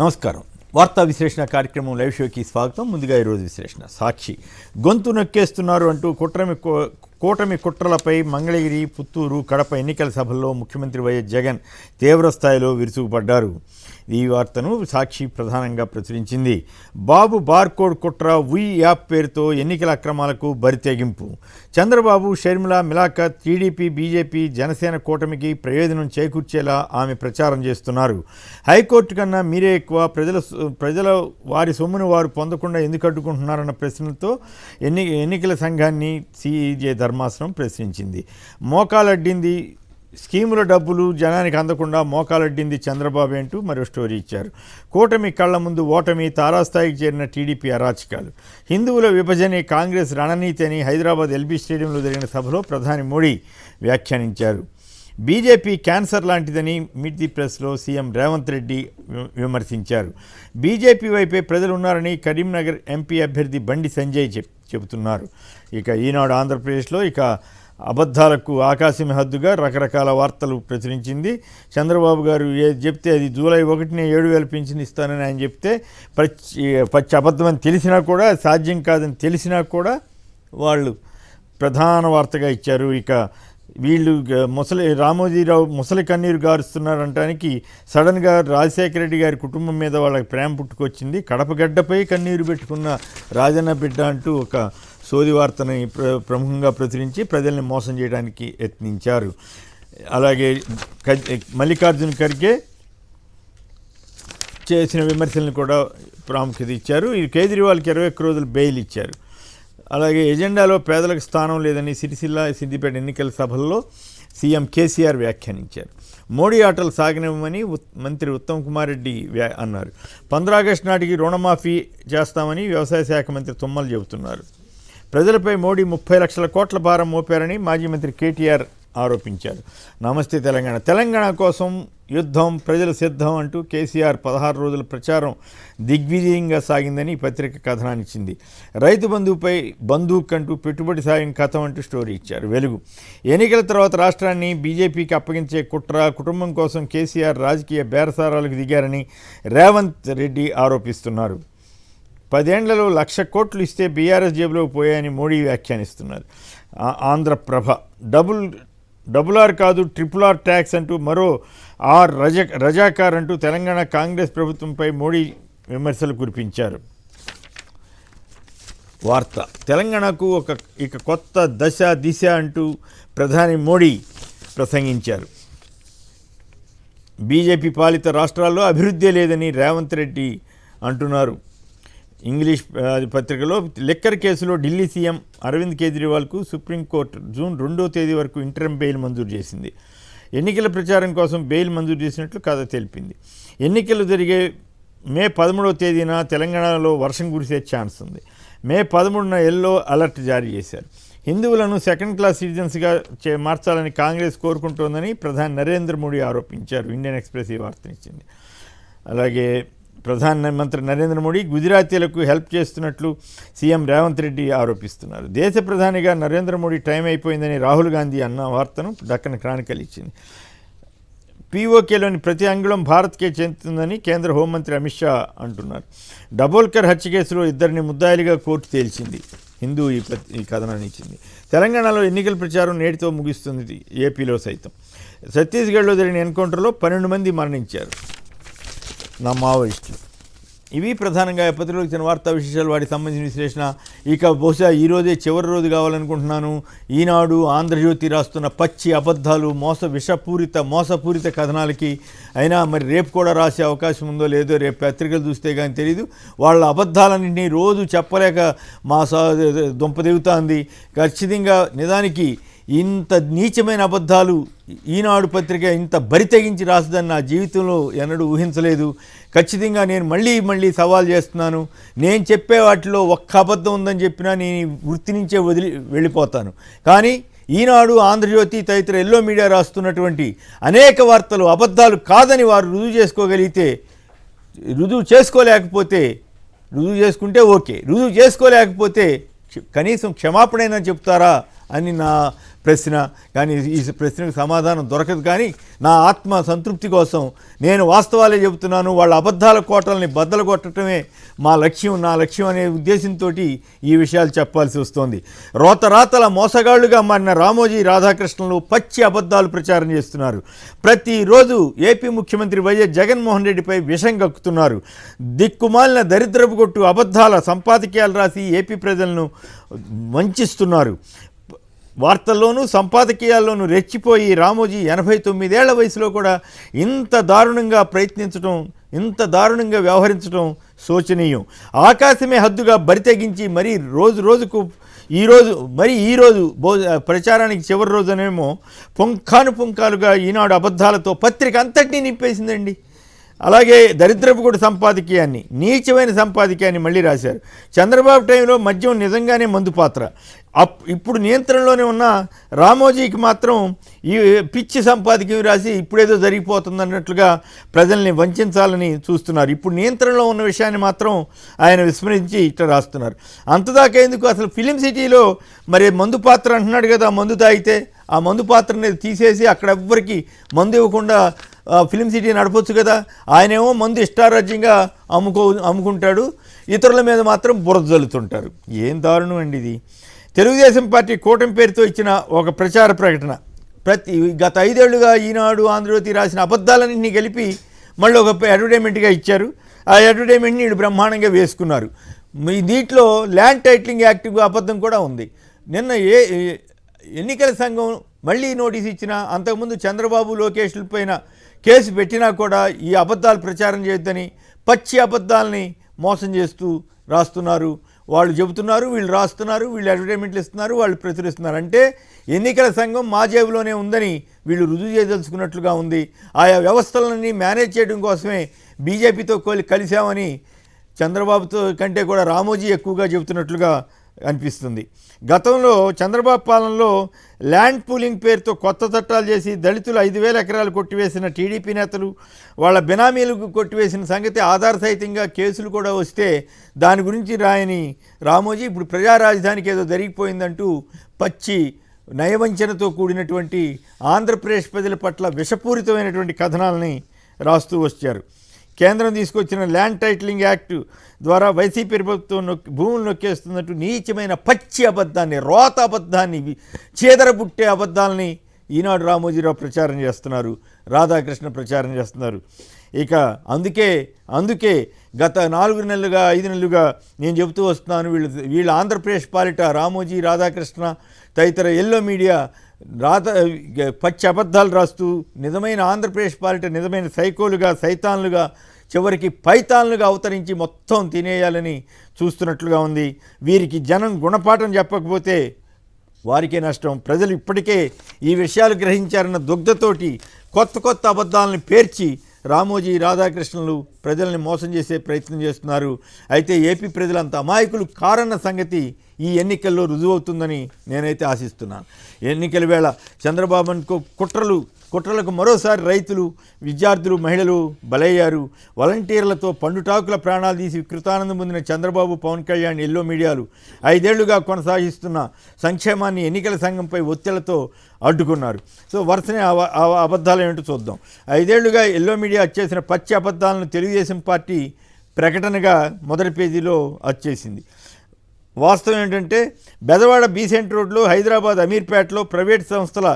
నమస్కారం. వార్తా విశ్లేషణ కార్యక్రమం లైవ్ షోకి స్వాగతం. ముందుగా ఈరోజు విశ్లేషణ. సాక్షి గొంతు నొక్కేస్తున్నారు అంటూ కూటమి కుట్రలపై మంగళగిరి, పుత్తూరు, కడప ఎన్నికల సభల్లో ముఖ్యమంత్రి వైఎస్ జగన్ తీవ్రస్థాయిలో విరుచుకుపడ్డారు. ఈ వార్తను సాక్షి ప్రధానంగా ప్రచురించింది. బాబు బార్కోడ్ కుట్ర ఉయ్ యాప్ పేరుతో ఎన్నికల అక్రమాలకు బరితెగింపు. చంద్రబాబు, షర్మిల మిలాఖత్, టీడీపీ, బీజేపీ, జనసేన కూటమికి ప్రయోజనం చేకూర్చేలా ఆమె ప్రచారం చేస్తున్నారు. హైకోర్టు కన్నా మీరే ఎక్కువ, ప్రజల వారి సొమ్మును వారు పొందకుండా ఎందుకు అడ్డుకుంటున్నారన్న ప్రశ్నలతో ఎన్నికల సంఘాన్ని సిఈజే ధర్మాసనం ప్రశ్నించింది. మోకాలడ్డింది స్కీముల డబ్బులు జనానికి అందకుండా మోకాలడ్డింది చంద్రబాబు అంటూ మరో స్టోరీ ఇచ్చారు. కూటమి కళ్ల ముందు ఓటమి, తారాస్థాయికి చేరిన టీడీపీ అరాచకాలు. హిందువుల విభజనే కాంగ్రెస్ రణనీతి అని హైదరాబాద్ ఎల్బీ స్టేడియంలో జరిగిన సభలో ప్రధాని మోడీ వ్యాఖ్యానించారు. బీజేపీ క్యాన్సర్ లాంటిదని మీట్ ది ప్రెస్లో సీఎం రేవంత్ రెడ్డి విమర్శించారు. బీజేపీ వైపే ప్రజలు ఉన్నారని కరీంనగర్ ఎంపీ అభ్యర్థి బండి సంజయ్ చెబుతున్నారు. ఇక ఈనాడు ఆంధ్రప్రదేశ్లో అబద్ధాలకు ఆకాశమే హద్దుగా రకరకాల వార్తలు ప్రచురించింది. చంద్రబాబు గారు ఏది చెప్తే అది జూలై 1నే 7,000 పింఛన్ ఇస్తానని ఆయన చెప్తే పచ్చి అబద్ధమని తెలిసినా కూడా, సాధ్యం కాదని తెలిసినా కూడా వాళ్ళు ప్రధాన వార్తగా ఇచ్చారు. ఇక వీళ్ళు రామోజీరావు ముసలి కన్నీరు గారుస్తున్నారంటానికి సడన్గా రాజశేఖర రెడ్డి గారి కుటుంబం మీద వాళ్ళకి ప్రేమ పుట్టుకొచ్చింది. కడపగడ్డపై కన్నీరు పెట్టుకున్న రాజన్న బిడ్డ అంటూ ఒక సోది వార్తని ప్రముఖంగా ప్రచురించి ప్రజల్ని మోసం చేయడానికి యత్నించారు. అలాగే మల్లికార్జున ఖర్గే చేసిన విమర్శలను కూడా ప్రాముఖ్యత ఇచ్చారు. ఈ కేజ్రీవాల్కి 21 రోజులు బెయిల్ ఇచ్చారు. అలాగే ఎజెండాలో పేదలకు స్థానం లేదని సిరిసిల్ల, సిద్దిపేట ఎన్నికల సభల్లో సీఎం కేసీఆర్ వ్యాఖ్యానించారు. మోడీ ఆటలు సాగనివ్వమని మంత్రి ఉత్తమ్ కుమార్ రెడ్డి అన్నారు. 15 ఆగస్టు నాటికి రుణమాఫీ చేస్తామని వ్యవసాయ శాఖ మంత్రి తుమ్మల చెబుతున్నారు. ప్రజలపై మోడీ 30 లక్షల కోట్ల భారం మోపారని మాజీ మంత్రి కేటీఆర్ ఆరోపించారు. నమస్తే తెలంగాణ కోసం యుద్ధం, ప్రజలు సిద్ధం అంటూ కేసీఆర్ 16 రోజుల ప్రచారం దిగ్విజయంగా సాగిందని పత్రిక కథనాన్నిచ్చింది. రైతు బంధువుపై బందూక్ అంటూ పెట్టుబడి సాయం కథం అంటూ స్టోరీ ఇచ్చారు. వెలుగు ఎన్నికల తర్వాత రాష్ట్రాన్ని బీజేపీకి అప్పగించే కుట్ర, కుటుంబం కోసం కేసీఆర్ రాజకీయ బేరసారాలకు దిగారని రేవంత్ రెడ్డి ఆరోపిస్తున్నారు. 10 ఏళ్లలో 1,00,000 కోట్లు ఇస్తే బీఆర్ఎస్ జేబులోకి పోయాయని మోడీ వ్యాఖ్యానిస్తున్నారు. ఆంధ్రప్రభ డబుల్ ఆర్ కాదు ట్రిపుల్ ఆర్ ట్యాక్స్ అంటూ మరో రజాకార్ అంటూ తెలంగాణ కాంగ్రెస్ ప్రభుత్వంపై మోడీ విమర్శలు కురిపించారు. వార్త తెలంగాణకు ఇక కొత్త దిశ అంటూ ప్రధాని మోడీ ప్రసంగించారు. బీజేపీ పాలిత రాష్ట్రాల్లో అభివృద్ధి లేదని రేవంత్ రెడ్డి అంటున్నారు. ఇంగ్లీష్ పత్రికలో లిక్కర్ కేసులో ఢిల్లీ సీఎం అరవింద్ కేజ్రీవాల్కు సుప్రీంకోర్టు జూన్ 2వ తేదీ వరకు ఇంటరిమ్ బెయిల్ మంజూరు చేసింది. ఎన్నికల ప్రచారం కోసం బెయిల్ మంజూరు చేసినట్లు కథ తెలిపింది. ఎన్నికలు జరిగే మే 13వ తేదీన తెలంగాణలో వర్షం కురిసే ఛాన్స్ ఉంది. మే 13న ఎల్లో అలర్ట్ జారీ చేశారు. హిందువులను సెకండ్ క్లాస్ సిటిజన్స్గా మార్చాలని కాంగ్రెస్ కోరుకుంటోందని ప్రధాని నరేంద్ర మోడీ ఆరోపించారు. ఇండియన్ ఎక్స్ప్రెస్ ఈ వార్తనిచ్చింది. అలాగే ప్రధానమంత్రి నరేంద్ర మోడీ గుజరాతీలకు హెల్ప్ చేస్తున్నట్లు సీఎం రేవంత్ రెడ్డి ఆరోపిస్తున్నారు. దేశ ప్రధానిగా నరేంద్ర మోడీ టైం అయిపోయిందని రాహుల్ గాంధీ అన్న వార్తను దక్కన్ క్రానికల్ ఇచ్చింది. పీఓకేలోని ప్రతి అంగుళం భారత్కే చెందుతుందని కేంద్ర హోంమంత్రి అమిత్ షా అంటున్నారు. డబోల్కర్ హత్య కేసులో 2 ముద్దాయిలుగా కోర్టు తేల్చింది. హిందూ ఈ కథనాన్ని ఇచ్చింది. తెలంగాణలో ఎన్నికల ప్రచారం నేటితో ముగుస్తుంది. ఏపీలో సైతం ఛత్తీస్గఢ్లో జరిగిన ఎన్కౌంటర్లో 12 మంది మరణించారు మావోయిస్టులు. ఇవి ప్రధానంగా పత్రికలకు ఇచ్చిన వార్తా విశేషాలు, వాటికి సంబంధించిన విశ్లేషణ. ఇక బహుశా ఈరోజే చివరి రోజు కావాలనుకుంటున్నాను. ఈనాడు, ఆంధ్రజ్యోతి రాస్తున్న పచ్చి అబద్ధాలు, మోసపూరిత కథనాలకి అయినా మరి రేపు కూడా రాసే అవకాశం ఉందో లేదో రేపు పత్రికలు చూస్తే కానీ తెలియదు. వాళ్ళ అబద్ధాలన్నింటినీ రోజు చెప్పలేక మా దుంపదిగుతుంది. ఖచ్చితంగా నిజానికి ఇంత నీచమైన అబద్ధాలు ఈనాడు పత్రిక ఇంత బరితెగించి రాస్తుందని నా జీవితంలో ఎన్నడూ ఊహించలేదు. ఖచ్చితంగా నేను మళ్ళీ సవాల్ చేస్తున్నాను. నేను చెప్పే వాటిలో ఒక్క అబద్ధం ఉందని చెప్పినా నేను వృత్తి నుంచే వెళ్ళిపోతాను. కానీ ఈనాడు, ఆంధ్రజ్యోతి తదితర ఎల్లో మీడియా రాస్తున్నటువంటి అనేక వార్తలు అబద్ధాలు కాదని వారు రుజువు చేసుకుంటే ఓకే, రుజువు చేసుకోలేకపోతే కనీసం క్షమాపణైనా చెప్తారా అని నా ప్రశ్న. కానీ ఈ ప్రశ్నకు సమాధానం దొరకదు. కానీ నా ఆత్మ సంతృప్తి కోసం నేను వాస్తవాలే చెబుతున్నాను. వాళ్ళ అబద్ధాల కోటల్ని బద్దలు కొట్టడమే నా లక్ష్యం అనే ఉద్దేశంతో ఈ విషయాలు చెప్పాల్సి వస్తోంది. రోతరాతల మోసగాళ్లుగా మారిన రామోజీ రాధాకృష్ణన్లు పచ్చి అబద్ధాలు ప్రచారం చేస్తున్నారు. ప్రతిరోజు ఏపీ ముఖ్యమంత్రి వైఎస్ జగన్మోహన్ రెడ్డిపై విషం కక్కుతున్నారు. దిక్కుమాలిన దరిద్రపు కొట్టు అబద్ధాల సంపాదకీయాలు రాసి ఏపీ ప్రజలను వంచిస్తున్నారు. వార్తల్లోనూ సంపాదకీయాల్లోనూ రెచ్చిపోయి రామోజీ 89 ఏళ్ల వయసులో కూడా ఇంత దారుణంగా ప్రయత్నించడం, ఇంత దారుణంగా వ్యవహరించడం శోచనీయం. ఆకాశమే హద్దుగా బరి తెగించి మరీ రోజుకు ఈరోజు ప్రచారానికి చివరి రోజునేమో పుంఖానుపుంఖాలుగా ఈనాడు అబద్ధాలతో పత్రిక అంతటినీ నింపేసిందండి. అలాగే దరిద్రపు కూడా సంపాదకీయాన్ని, నీచమైన సంపాదకీయాన్ని మళ్ళీ రాశారు. చంద్రబాబు టైంలో మద్యం నిజంగానే మందు పాత్ర. ఇప్పుడు నియంత్రణలోనే ఉన్న రామోజీకి మాత్రం ఈ పిచ్చి సంపాదకీయం రాసి ఇప్పుడేదో జరిగిపోతుందన్నట్లుగా ప్రజల్ని వంచాలని చూస్తున్నారు. ఇప్పుడు నియంత్రణలో ఉన్న విషయాన్ని మాత్రం ఆయన విస్మరించి ఇట్లా రాస్తున్నారు. అంతదాకా ఎందుకు? అసలు ఫిలిం సిటీలో మరి మందు పాత్ర అంటున్నాడు కదా, మందు తాగితే ఆ మందు పాత్రని తీసేసి అక్కడ ఎవ్వరికి మందు ఇవ్వకుండా ఫిలిం సిటీ నడపొచ్చు కదా. ఆయనేమో మందు ఇష్టారాజ్యంగా అమ్ముకుంటాడు, ఇతరుల మీద మాత్రం బురద జల్లుతుంటారు. ఏం దారుణం అండి ఇది. తెలుగుదేశం పార్టీ కూటమి పేరుతో ఇచ్చిన ఒక ప్రచార ప్రకటన గత 5 ఏళ్లుగా ఈనాడు ఆంధ్రజ్యోతి రాసిన అబద్ధాలన్నింటినీ కలిపి మళ్ళీ ఒక అడ్వర్టైజ్మెంట్గా ఇచ్చారు. ఆ అడ్వర్టైజ్మెంట్ని వీళ్ళు బ్రహ్మాండంగా వేసుకున్నారు. దీంట్లో ల్యాండ్ టైటిలింగ్ యాక్ట్ అబద్ధం కూడా ఉంది. నిన్న ఎన్నికల సంఘం మళ్ళీ నోటీస్ ఇచ్చినా, అంతకుముందు చంద్రబాబు లోకేష్ల పైన కేసు పెట్టినా కూడా ఈ అబద్ధాలు ప్రచారం చేయొద్దని పచ్చి అబద్ధాలని మోసం చేస్తూ రాస్తున్నారు. వాళ్ళు చెబుతున్నారు, వీళ్ళు రాస్తున్నారు, వీళ్ళు అడ్వర్టైజ్మెంట్లు ఇస్తున్నారు, వాళ్ళు ప్రచురిస్తున్నారు. అంటే ఎన్నికల సంఘం మా జేబులోనే ఉందని వీళ్ళు రుజువు చేయదలుచుకున్నట్లుగా ఉంది. ఆయా వ్యవస్థలన్నీ మేనేజ్ చేయడం కోసమే బీజేపీతో కలిశామని చంద్రబాబుతో కంటే కూడా రామోజీ ఎక్కువగా చెబుతున్నట్లుగా అనిపిస్తుంది. గతంలో చంద్రబాబు పాలనలో ల్యాండ్ పూలింగ్ పేరుతో కొత్త చట్టాలు చేసి దళితులు 5,000 ఎకరాలు కొట్టివేసిన టీడీపీ నేతలు వాళ్ళ బినామీలకు కొట్టివేసిన సంగతి ఆధారసహితంగా కేసులు కూడా వస్తే దాని గురించి రాయని రామోజీ ఇప్పుడు ప్రజా రాజధానికి ఏదో జరిగిపోయిందంటూ పచ్చి నయవంచనతో కూడినటువంటి ఆంధ్రప్రదేశ్ ప్రజల పట్ల విషపూరితమైనటువంటి కథనాలని రాస్తూ వచ్చారు. కేంద్రం తీసుకొచ్చిన ల్యాండ్ టైటిలింగ్ యాక్ట్ ద్వారా వైసీపీ ప్రభుత్వం భూములు నొక్కేస్తున్నట్టు నీచమైన పచ్చి అబద్ధాన్ని, రోత అబద్ధాన్ని, చీదరబుట్టే అబద్ధాలని ఈనాడు రామోజీరావు ప్రచారం చేస్తున్నారు, రాధాకృష్ణ ప్రచారం చేస్తున్నారు. ఇక అందుకే గత 4 నెలలుగా 5 నెలలుగా నేను చెబుతూ వస్తున్నాను, వీళ్ళ ఆంధ్రప్రదేశ్ పాలిట రామోజీ, రాధాకృష్ణ తదితర ఎల్లో మీడియా పచ్చి అబద్ధాలు రాస్తూ నిజమైన ఆంధ్రప్రదేశ్ పాలిట నిజమైన సైకోలుగా, సైతాన్లుగా, చివరికి పైతాన్లుగా అవతరించి మొత్తం తినేయాలని చూస్తున్నట్లుగా ఉంది. వీరికి జనం గుణపాఠం చెప్పకపోతే వారికే నష్టం. ప్రజలు ఇప్పటికే ఈ విషయాలు గ్రహించారన్న దుగ్ధతోటి కొత్త అబద్ధాలను పేర్చి రామోజీ, రాధాకృష్ణులు ప్రజల్ని మోసం చేసే ప్రయత్నం చేస్తున్నారు. అయితే ఏపీ ప్రజలంత అమాయకులు కారన్న సంగతి ఈ ఎన్నికల్లో రుజువవుతుందని నేనైతే ఆశిస్తున్నాను. ఎన్నికల వేళ చంద్రబాబుకు కుట్రలకు మరోసారి రైతులు, విద్యార్థులు, మహిళలు బలయ్యారు. వాలంటీర్లతో పండుటాకుల ప్రాణాలు తీసి వికృతానందం పొందిన చంద్రబాబు, పవన్ కళ్యాణ్ ఎల్లో మీడియాలు 5 ఏళ్లుగా కొనసాగిస్తున్న సంక్షేమాన్ని ఎన్నికల సంఘంపై ఒత్తిళ్లతో అడ్డుకున్నారు. సో వరుసనే అబద్ధాలు ఏమిటో చూద్దాం. 5 ఏళ్లుగా ఎల్లో మీడియా వచ్చేసిన పచ్చి అబద్ధాలను తెలుగుదేశం పార్టీ ప్రకటనగా మొదటి పేజీలో వచ్చేసింది. వాస్తవం ఏంటంటే బెజవాడ బీసెంట్ రోడ్లో, హైదరాబాద్ అమీర్పేటలో ప్రైవేట్ సంస్థల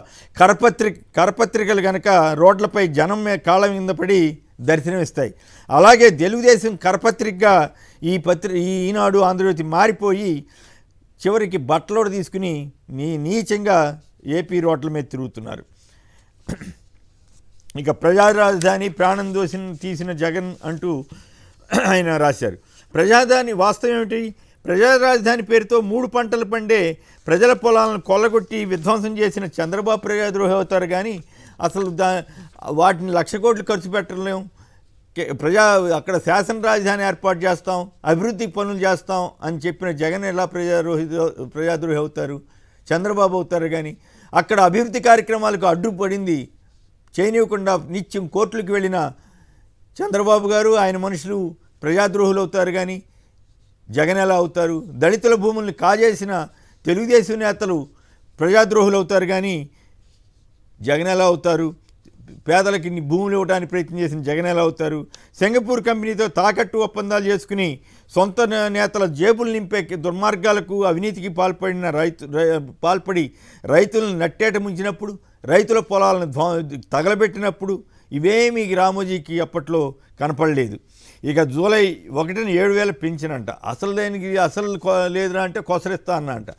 కరపత్రికలు కనుక రోడ్లపై జనం కాళ్ళ మీద పడి దర్శనమిస్తాయి. అలాగే తెలుగుదేశం కరపత్రికగా ఈ ఈనాడు ఆంధ్రజ్యోతి మారిపోయి చివరికి బట్టలోడు తీసుకుని నీచంగా ఏపీ రోడ్ల మీద తిరుగుతున్నారు. ఇక ప్రజా రాజధాని ప్రాణం తీసిన జగన్ అంటూ ఆయన రాశారు. ప్రజాదాని వాస్తవం ఏమిటి? ప్రజా రాజధాని పేరుతో 3 పంటలు పండే ప్రజల పొలాలను కొల్లగొట్టి విధ్వంసం చేసిన చంద్రబాబు ప్రజాద్రోహి అవుతారు. కానీ అసలు వాటిని 1,00,000 కోట్లు ఖర్చు పెట్టలేం, అక్కడ శాసన రాజధాని ఏర్పాటు చేస్తాం, అభివృద్ధి పనులు చేస్తాం అని చెప్పిన జగన్ ఎలా ప్రజాద్రోహి అవుతారు? చంద్రబాబు అవుతారు. కానీ అక్కడ అభివృద్ధి కార్యక్రమాలకు అడ్డుపడింది చేయనివ్వకుండా నిత్యం కోర్టులకు వెళ్ళిన చంద్రబాబు గారు, ఆయన మనుషులు ప్రజాద్రోహులు అవుతారు. కానీ జగన్ ఎలా అవుతారు? దళితుల భూముల్ని కాజేసిన తెలుగుదేశం నేతలు ప్రజాద్రోహులు అవుతారు కానీ జగన్ ఎలా అవుతారు? పేదలకి భూములు ఇవ్వడానికి ప్రయత్నం చేసిన జగన్ ఎలా అవుతారు? సింగపూర్ కంపెనీతో తాకట్టు ఒప్పందాలు చేసుకుని సొంత నేతల జేబులు నింపే దుర్మార్గాలకు అవినీతికి పాల్పడి రైతులను నట్టేట ముంచినప్పుడు, రైతుల పొలాలను తగలబెట్టినప్పుడు ఇవేమీ రామోజీకి అప్పట్లో కనపడలేదు. ఇక జూలై 1న 7,000 పెంచినంట. అసలు దేనికి అసలు లేదురా అంటే కొసరిస్తా అన్నంట.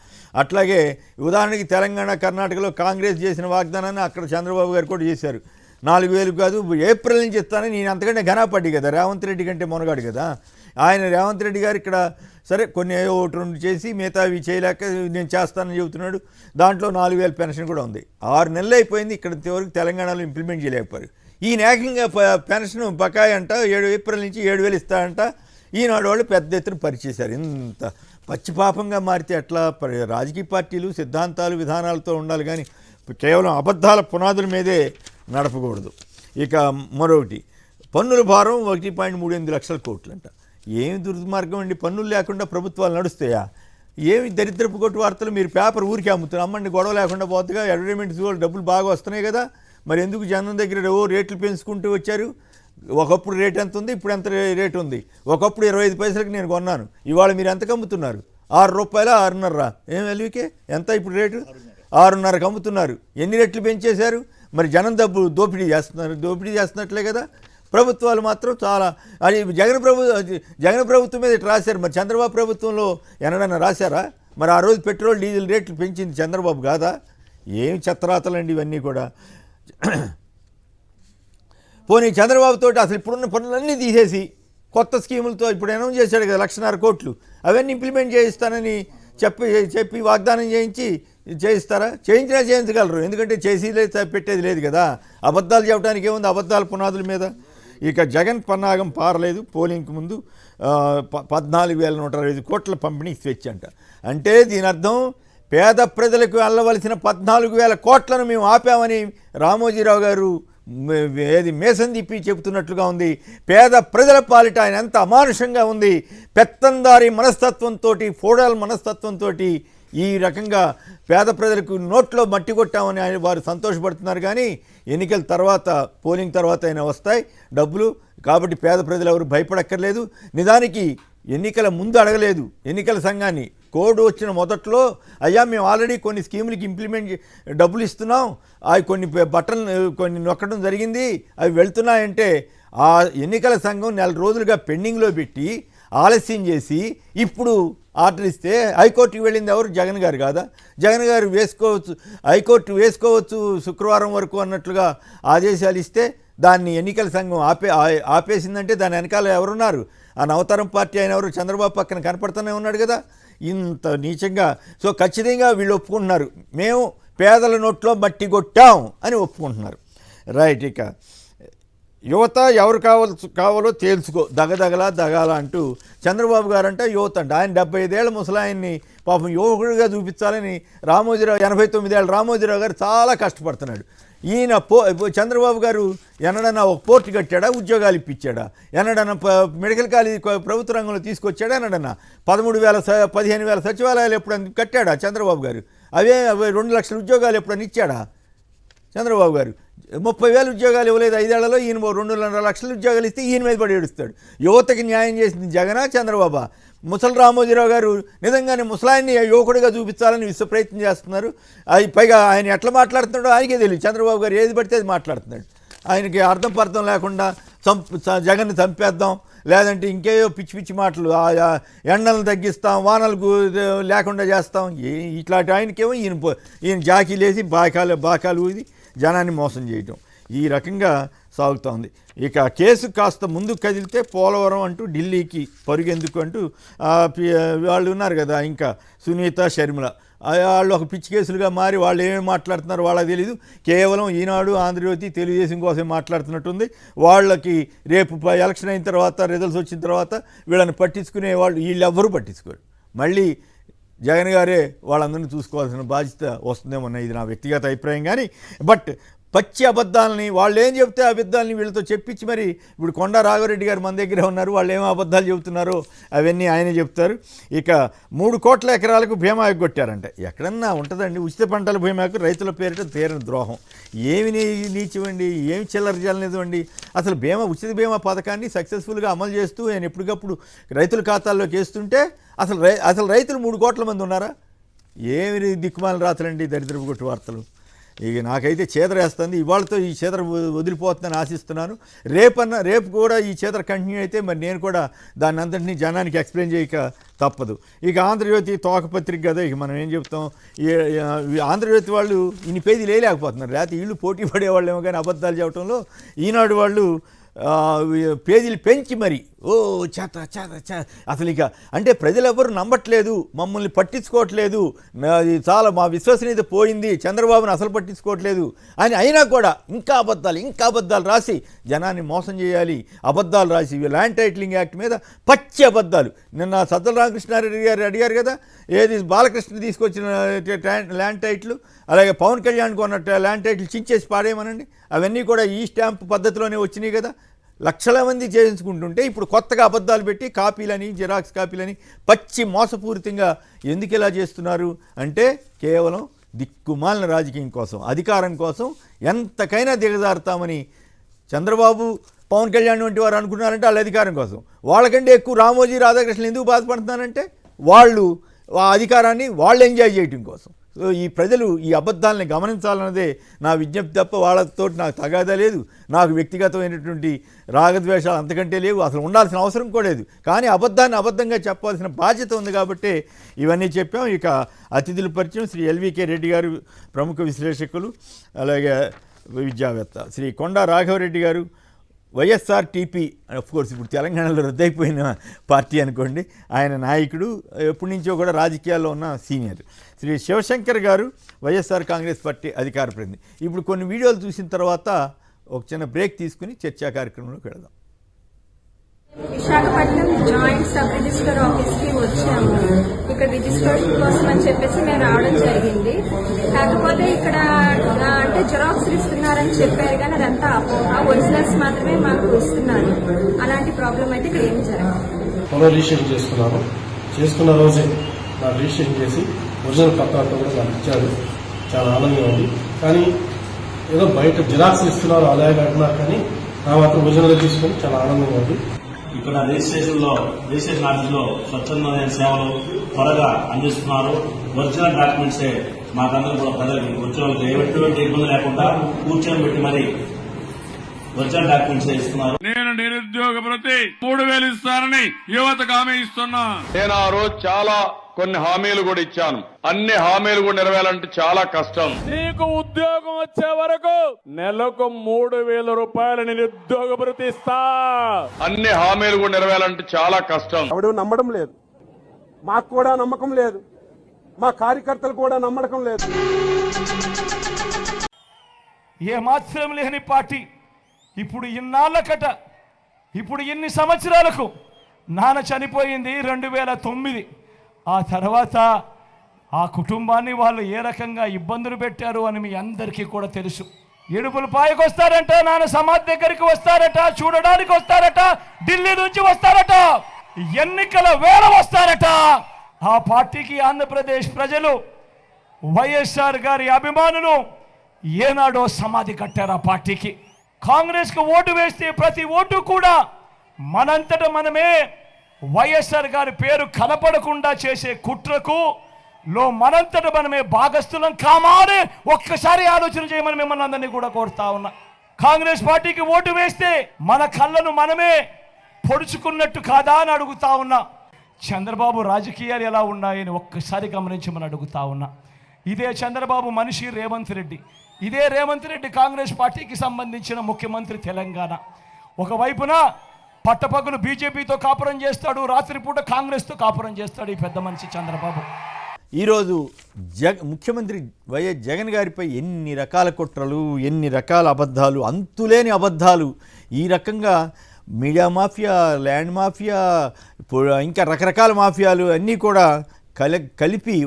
అట్లాగే ఉదాహరణకి తెలంగాణ, కర్ణాటకలో కాంగ్రెస్ చేసిన వాగ్దానాన్ని అక్కడ చంద్రబాబు గారు కూడా చేశారు. 4,000 కాదు, ఏప్రిల్ నుంచి ఇస్తానని. నేను అంతకంటే ఘనాపడ్డి కదా, రేవంత్ రెడ్డి కంటే మొనగాడు కదా ఆయన. రేవంత్ రెడ్డి గారు ఇక్కడ సరే కొన్ని 1-2 చేసి మిగతావి చేయలేక నేను చేస్తానని చెబుతున్నాడు. దాంట్లో 4,000 పెన్షన్ కూడా ఉంది. 6 నెలలు అయిపోయింది, ఇక్కడ వరకు తెలంగాణలో ఇంప్లిమెంట్ చేయలేకపోయారు. ఈయన ఏకంగా పెన్షన్ బకాయి అంట ఏప్రిల్ నుంచి 7,000 ఇస్తారంట. ఈనాడు వాళ్ళు పెద్ద ఎత్తున పరిచేశారు. ఇంత పచ్చిపాపంగా మారితే ఎట్లా? రాజకీయ పార్టీలు సిద్ధాంతాలు విధానాలతో ఉండాలి కానీ కేవలం అబద్ధాల పునాదుల మీదే నడపకూడదు. ఇక మరొకటి, పన్నుల భారం 1.38 లక్షల కోట్లంట. ఏమి దుర్మార్గం అండి? పన్నులు లేకుండా ప్రభుత్వాలు నడుస్తాయా? ఏమి దరిద్రపు కొట్టు వార్తలు? మీరు పేపర్ ఊరికి అమ్ముతున్నారు, అమ్మండి, గొడవ లేకుండా పోతుందిగా. అడ్వర్టైజ్మెంట్స్ కూడా డబ్బులు బాగా వస్తున్నాయి కదా, మరి ఎందుకు జనం దగ్గర రేట్లు పెంచుకుంటూ వచ్చారు? ఒకప్పుడు రేట్ ఎంత ఉంది, ఇప్పుడు ఎంత రేటు ఉంది? ఒకప్పుడు 25 పైసలకి నేను కొన్నాను, ఇవాళ మీరు ఎంతకు అమ్ముతున్నారు? 6 రూపాయల 6.5. ఏం వెలుగుకే ఎంత ఇప్పుడు రేటు? 6.5కి అమ్ముతున్నారు. ఎన్ని రెట్లు పెంచేశారు? మరి జనం దోపిడీ చేస్తున్నట్లే కదా. ప్రభుత్వాలు మాత్రం చాలా అది జగన్ ప్రభుత్వం మీద ఇట్లా రాశారు. మరి చంద్రబాబు ప్రభుత్వంలో ఎన్నడన్నా రాశారా? మరి ఆ రోజు పెట్రోల్ డీజిల్ రేట్లు పెంచింది చంద్రబాబు కాదా? ఏమి చెత్తరాతలండి ఇవన్నీ కూడా. పోనీ చంద్రబాబుతో అసలు ఇప్పుడున్న పనులన్నీ తీసేసి కొత్త స్కీములతో ఇప్పుడు అనౌన్స్ చేశాడు కదా 1,50,000 కోట్లు, అవన్నీ ఇంప్లిమెంట్ చేయిస్తానని చెప్పి వాగ్దానం చేయిస్తారా? చేయించగలరు, ఎందుకంటే చేసి పెట్టేది లేదు కదా. అబద్ధాలు చెప్పడానికి ఏముంది? అబద్ధాల పునాదుల మీద. ఇక జగన్ పన్నాగం పారలేదు. పోలింగ్కి ముందు 14,125 కోట్ల పంపిణీ స్వేచ్ఛ అంట. అంటే దీని అర్థం పేద ప్రజలకు వెళ్ళవలసిన 14,000 కోట్లను మేము ఆపామని రామోజీరావు గారు మేసం తిప్పి చెబుతున్నట్లుగా ఉంది. పేద ప్రజల పాలిట ఆయన ఎంత అమానుషంగా ఉంది. పెత్తందారి మనస్తత్వంతో, ఫోడల్ మనస్తత్వంతో ఈ రకంగా పేద ప్రజలకు నోట్లో మట్టి కొట్టామని ఆయన వారు సంతోషపడుతున్నారు. కానీ ఎన్నికల తర్వాత, పోలింగ్ తర్వాత అయినా వస్తాయి డబ్బులు. కాబట్టి పేద ప్రజలు ఎవరు భయపడక్కర్లేదు. నిజానికి ఎన్నికల ముందు అడగలేదు ఎన్నికల సంఘాన్ని. కోడ్ వచ్చిన మొదట్లో అయ్యా మేము ఆల్రెడీ కొన్ని స్కీములకి డబ్బులు ఇస్తున్నాం, అవి కొన్ని నొక్కడం జరిగింది, అవి వెళ్తున్నాయంటే ఆ ఎన్నికల సంఘం 4 రోజులుగా పెండింగ్లో పెట్టి ఆలస్యం చేసి ఇప్పుడు ఆర్డర్ ఇస్తే హైకోర్టుకి వెళ్ళింది ఎవరు? జగన్ గారు కాదా? జగన్ గారు హైకోర్టు వేసుకోవచ్చు శుక్రవారం వరకు అన్నట్లుగా ఆదేశాలు ఇస్తే దాన్ని ఎన్నికల సంఘం ఆపేసిందంటే దాని వెనకాల ఎవరున్నారు? ఆ నవతరం పార్టీ అయిన ఎవరు? చంద్రబాబు పక్కన కనపడుతూనే ఉన్నాడు కదా. ఇంత నీచంగా. సో ఖచ్చితంగా వీళ్ళు ఒప్పుకుంటున్నారు, మేము పేదల నోట్లో మట్టి కొట్టాం అని ఒప్పుకుంటున్నారు. రైట్. ఇక యువత ఎవరు కావాలో తేల్చుకో, దగల అంటూ చంద్రబాబు గారు అంటే యువత అంట. ఆయన 75 ఏళ్ల ముసలాయన్ని పాపం యువకుడిగా చూపించాలని 89 ఏళ్ళ రామోజీరావు గారు చాలా కష్టపడుతున్నాడు. ఈయన చంద్రబాబు గారు ఎన్నడన్నా ఒక పోర్టు కట్టాడా? ఉద్యోగాలు ఇప్పించాడా? ఎన్నడన్నా మెడికల్ కాలేజీ ప్రభుత్వ రంగంలో తీసుకొచ్చాడా? ఎన్నడన్నా 15,000 సచివాలయాలు ఎప్పుడన్నా కట్టాడా చంద్రబాబు గారు? అవే 2 లక్షల ఉద్యోగాలు ఎప్పుడన్నా ఇచ్చాడా చంద్రబాబు గారు? 30,000 ఉద్యోగాలు ఇవ్వలేదు 5 ఏళ్లలో. ఈయన 2.5 లక్షల ఉద్యోగాలు ఇస్తే ఈయన మీద పడి ఏడుస్తాడు. యువతకి న్యాయం చేసింది జగనా చంద్రబాబా? ముసలి రామోజీరావు గారు నిజంగానే ముసలాయిని యువకుడిగా చూపించాలని ప్రయత్నం చేస్తున్నారు. అది పైగా ఆయన ఎట్లా మాట్లాడుతున్నాడో ఆయనకే తెలియదు. చంద్రబాబు గారు ఏది పడితే అది మాట్లాడుతున్నాడు. ఆయనకి అర్థం పర్థం లేకుండా జగన్ని చంపేద్దాం, లేదంటే ఇంకేయో పిచ్చి పిచ్చి మాటలు, ఎండలను తగ్గిస్తాం, వానలకు లేకుండా చేస్తాం, ఇట్లాంటి ఆయనకేమో ఈయన జాకీలేసి బాకాలు ఊది జనాన్ని మోసం చేయటం, ఈ రకంగా సాగుతోంది. ఇక కేసు కాస్త ముందుకు కదిలితే పోలవరం అంటూ ఢిల్లీకి పరుగెందుకు అంటూ వాళ్ళు ఉన్నారు కదా, ఇంకా సునీత షర్మిల, వాళ్ళు ఒక పిచ్చి కేసులుగా మారి వాళ్ళు ఏమేమి మాట్లాడుతున్నారో వాళ్ళకి తెలీదు. కేవలం ఈనాడు, ఆంధ్రజ్యోతి, తెలుగుదేశం కోసం మాట్లాడుతున్నట్టుంది. వాళ్ళకి రేపు ఎలక్షన్ అయిన తర్వాత, రిజల్ట్స్ వచ్చిన తర్వాత వీళ్ళని పట్టించుకునే వాళ్ళు వీళ్ళెవ్వరూ పట్టించుకోరు. మళ్ళీ జగన్ గారే వాళ్ళందరినీ చూసుకోవాల్సిన బాధ్యత వస్తుందేమో, ఇది నా వ్యక్తిగత అభిప్రాయం. కానీ బట్ పచ్చి అబద్ధాలని వాళ్ళు ఏం చెప్తే ఆ అబద్ధాలని వీళ్ళతో చెప్పించి మరి ఇప్పుడు కొండా రాఘవరెడ్డి గారు మన దగ్గర ఉన్నారు, వాళ్ళు ఏమో అబద్ధాలు చెబుతున్నారో అవన్నీ ఆయనే చెప్తారు. ఇక 3 కోట్ల ఎకరాలకు బీమా ఎగ్గొట్టారంట. ఎక్కడన్నా ఉంటుందండి ఉచిత పంటల బీమాకు రైతుల పేరిట తీరని ద్రోహం. ఏమి నీచివ్వండి, ఏమి చిల్లర జల్లనివ్వండి. అసలు ఉచిత బీమా పథకాన్ని సక్సెస్ఫుల్గా అమలు చేస్తూ ఆయన ఎప్పటికప్పుడు రైతుల ఖాతాల్లోకి వేస్తుంటే అసలు రైతులు 3 కోట్ల మంది ఉన్నారా? ఏమి దిక్కుమాల రాత్రండి దరిద్రపు కొట్టు వార్తలు. ఇక నాకైతే చేదరేస్తుంది. ఇవాళతో ఈ చేదర వదిలిపోతుందని ఆశిస్తున్నాను. రేపు కూడా ఈ చేదర కంటిన్యూ అయితే మరి నేను కూడా దాన్ని అంతటినీ జనానికి ఎక్స్ప్లెయిన్ చేయక తప్పదు. ఇక ఆంధ్రజ్యోతి తోకపత్రిక కదా, ఇక మనం ఏం చెప్తాం. ఆంధ్రజ్యోతి వాళ్ళు ఇన్ని పేజీలు వేయలేకపోతున్నారు, లేకపోతే వీళ్ళు పోటీ పడేవాళ్ళు ఏమో కానీ అబద్ధాలు చెప్పడంలో ఈనాడు వాళ్ళు పేజీలు పెంచి మరి అసలు ఇక అంటే ప్రజలు ఎవరు నమ్మట్లేదు, మమ్మల్ని పట్టించుకోవట్లేదు, చాలా మా విశ్వసనీయత పోయింది, చంద్రబాబును అసలు పట్టించుకోవట్లేదు అని అయినా కూడా ఇంకా అబద్ధాలు రాసి జనాన్ని మోసం చేయాలి. అబద్ధాలు రాసి ల్యాండ్ టైటిలింగ్ యాక్ట్ మీద పచ్చి అబద్ధాలు. నిన్న సజ్జల రామకృష్ణారెడ్డి గారు అడిగారు కదా, ఏది బాలకృష్ణ తీసుకొచ్చిన ల్యాండ్ టైటిల్, అలాగే పవన్ కళ్యాణ్కి ఉన్న ల్యాండ్ టైటిల్ చించేసి పాడేయమనండి. అవన్నీ కూడా ఈ స్టాంప్ పద్ధతిలోనే వచ్చినాయి కదా. లక్షల మంది చేయించుకుంటుంటే ఇప్పుడు కొత్తగా అబద్ధాలు పెట్టి కాపీలని, జిరాక్స్ కాపీలని పచ్చి మోసపూరితంగా ఎందుకు ఇలా చేస్తున్నారు అంటే కేవలం దిక్కుమాలిన రాజకీయం కోసం, అధికారం కోసం ఎంతకైనా దిగజారుతామని చంద్రబాబు, పవన్ కళ్యాణ్ వంటి వారు అనుకున్నారంటే వాళ్ళ అధికారం కోసం. వాళ్ళకంటే ఎక్కువ రామోజీ రాధాకృష్ణన్ ఎందుకు బాధపడుతున్నారంటే వాళ్ళు ఆ అధికారాన్ని వాళ్ళు ఎంజాయ్ చేయటం కోసం. సో ఈ ప్రజలు ఈ అబద్ధాలని గమనించాలన్నదే నా విజ్ఞప్తి తప్ప వాళ్ళతో నాకు తగాదా లేదు, నాకు వ్యక్తిగతమైనటువంటి రాగద్వేషాలు అంతకంటే లేవు, అసలు ఉండాల్సిన అవసరం కూడా లేదు. కానీ అబద్ధాన్ని అబద్ధంగా చెప్పాల్సిన బాధ్యత ఉంది కాబట్టి ఇవన్నీ చెప్పాం. ఇక అతిథుల పరిచయం శ్రీ ఎల్వికే రెడ్డి గారు, ప్రముఖ విశ్లేషకులు, అలాగే విద్యావేత్త శ్రీ కొండా రాఘవరెడ్డి గారు, వైఎస్ఆర్టీపీ కోర్స్ ఇప్పుడు తెలంగాణలో రద్దయిపోయిన పార్టీ అనుకోండి, ఆయన నాయకుడు, ఎప్పటి నుంచో కూడా రాజకీయాల్లో ఉన్న సీనియర్. శ్రీ శివశంకర్ గారు వైఎస్ఆర్ కాంగ్రెస్ పార్టీ అధికార ప్రతినిధి. ఇప్పుడు కొన్ని వీడియోలు చూసిన తర్వాత ఒక చిన్న బ్రేక్ తీసుకుని చర్చా కార్యక్రమంలోకి వెళదాం. Visakhapatnam joint sub register office కి వచ్చాము. ఇక్కడ రిజిస్ట్రేషన్ కోసం అని చెప్పేసి మేము రావడం జరిగింది. కాకపోతే ఇక్కడ అంటే జిరాక్స్ ఇస్తున్నారని చెప్పారు కానీ అదంతా ఆ ఒరిజినల్స్ మాత్రమే మాకు ఇస్తున్నారు. అలాంటి ప్రాబ్లం అయితే ఇక్కడ ఏమి జరగదు. రిజిస్ట్రేషన్ చేసుకున్న రోజే నాకు రిజిస్ట్రేషన్ చేసి ఒరిజినల్ పత్రాలతో కూడా నాకు ఇచ్చారు. చాలా ఆనందంగా ఉంది. కానీ ఏదో బయట జిరాక్స్ ఇస్తున్నారు అలాగే అంటున్నారు, కానీ నా మాత్రం ఒరిజినల్ తీసుకొని చాలా ఆనందంగా ఉంది. ఇక్కడ రిజిస్ట్రేషన్ ఆఫీస్ లో స్వచ్ఛందమైన సేవలు త్వరగా అందిస్తున్నారు. ఒరిజినల్ డాక్యుమెంట్సే మాకందరూ కూడా ప్రజలకి వచ్చిన వాళ్ళకి ఎటువంటి ఇబ్బంది లేకుండా కూర్చొని పెట్టి మరి ఒరిజినల్ డాక్యుమెంట్స్ ఇస్తున్నారు. నేను నిరుద్యోగ భృతి 3000 ఇస్తానని యువతకు హామీ ఇస్తున్నా. నేను ఆ రోజు చాలా కొన్ని హామీలు కూడా ఇచ్చాను. అన్ని హామీలు కూడా నెరవేరాలంటే చాలా కష్టం. నీకు ఉద్యోగం వచ్చే వరకు నెలకు 3000 రూపాయలు నిరుద్యోగ భృతి ఇస్తా. అన్ని హామీలు కూడా నెరవేరాలంటే చాలా కష్టం. ఎవడు నమ్మడం లేదు, మాకు కూడా నమ్మకం లేదు, మా కార్యకర్తలు కూడా నమ్మకం లేదు. ఏ మాత్రం లేని పార్టీ ఇప్పుడు ఇన్ని సంవత్సరాలకు నాన్న చనిపోయింది 2009. ఆ తర్వాత ఆ కుటుంబాన్ని వాళ్ళు ఏ రకంగా ఇబ్బందులు పెట్టారు అని మీ అందరికీ కూడా తెలుసు. ఇడుపుల పాయకు వస్తారట, నాన్న సమాధి దగ్గరికి వస్తారట, చూడడానికి వస్తారట, ఢిల్లీ నుంచి వస్తారట, ఎన్నికల వేళ వస్తారట. ఆ పార్టీకి ఆంధ్రప్రదేశ్ ప్రజలు, వైఎస్ఆర్ గారి అభిమానులు ఏనాడో సమాధి కట్టారు ఆ పార్టీకి. కాంగ్రెస్కు ఓటు వేస్తే ప్రతి ఓటు కూడా మనంతట మనమే వైఎస్ఆర్ గారి పేరు కనపడకుండా చేసే కుట్రకు మనంతట మనమే భాగస్థులం కామానే ఒక్కసారి ఆలోచన చేయమని మిమ్మల్ని అందరినీ కూడా కోరుతా ఉన్నా. కాంగ్రెస్ పార్టీకి ఓటు వేస్తే మన కళ్ళను మనమే పొడుచుకున్నట్టు కాదా అని అడుగుతా ఉన్నా. చంద్రబాబు రాజకీయాలు ఎలా ఉన్నాయని ఒక్కసారి గమనించమని అడుగుతా ఉన్నా. ఇదే చంద్రబాబు మనిషి రేవంత్ రెడ్డి, ఇదే రేవంత్ రెడ్డి కాంగ్రెస్ పార్టీకి సంబంధించిన ముఖ్యమంత్రి తెలంగాణ. ఒకవైపున పట్టపగలు బీజేపీతో కాపురం చేస్తాడు, రాత్రిపూట కాంగ్రెస్తో కాపురం చేస్తాడు ఈ పెద్ద మనిషి చంద్రబాబు. ఈరోజు ముఖ్యమంత్రి వైఎస్ జగన్ గారిపై ఎన్ని రకాల కుట్రలు, ఎన్ని రకాల అబద్ధాలు, అంతులేని అబద్ధాలు, ఈ రకంగా మీడియా మాఫియా, ల్యాండ్ మాఫియా, ఇంకా రకరకాల మాఫియాలు అన్నీ కూడా కలిపి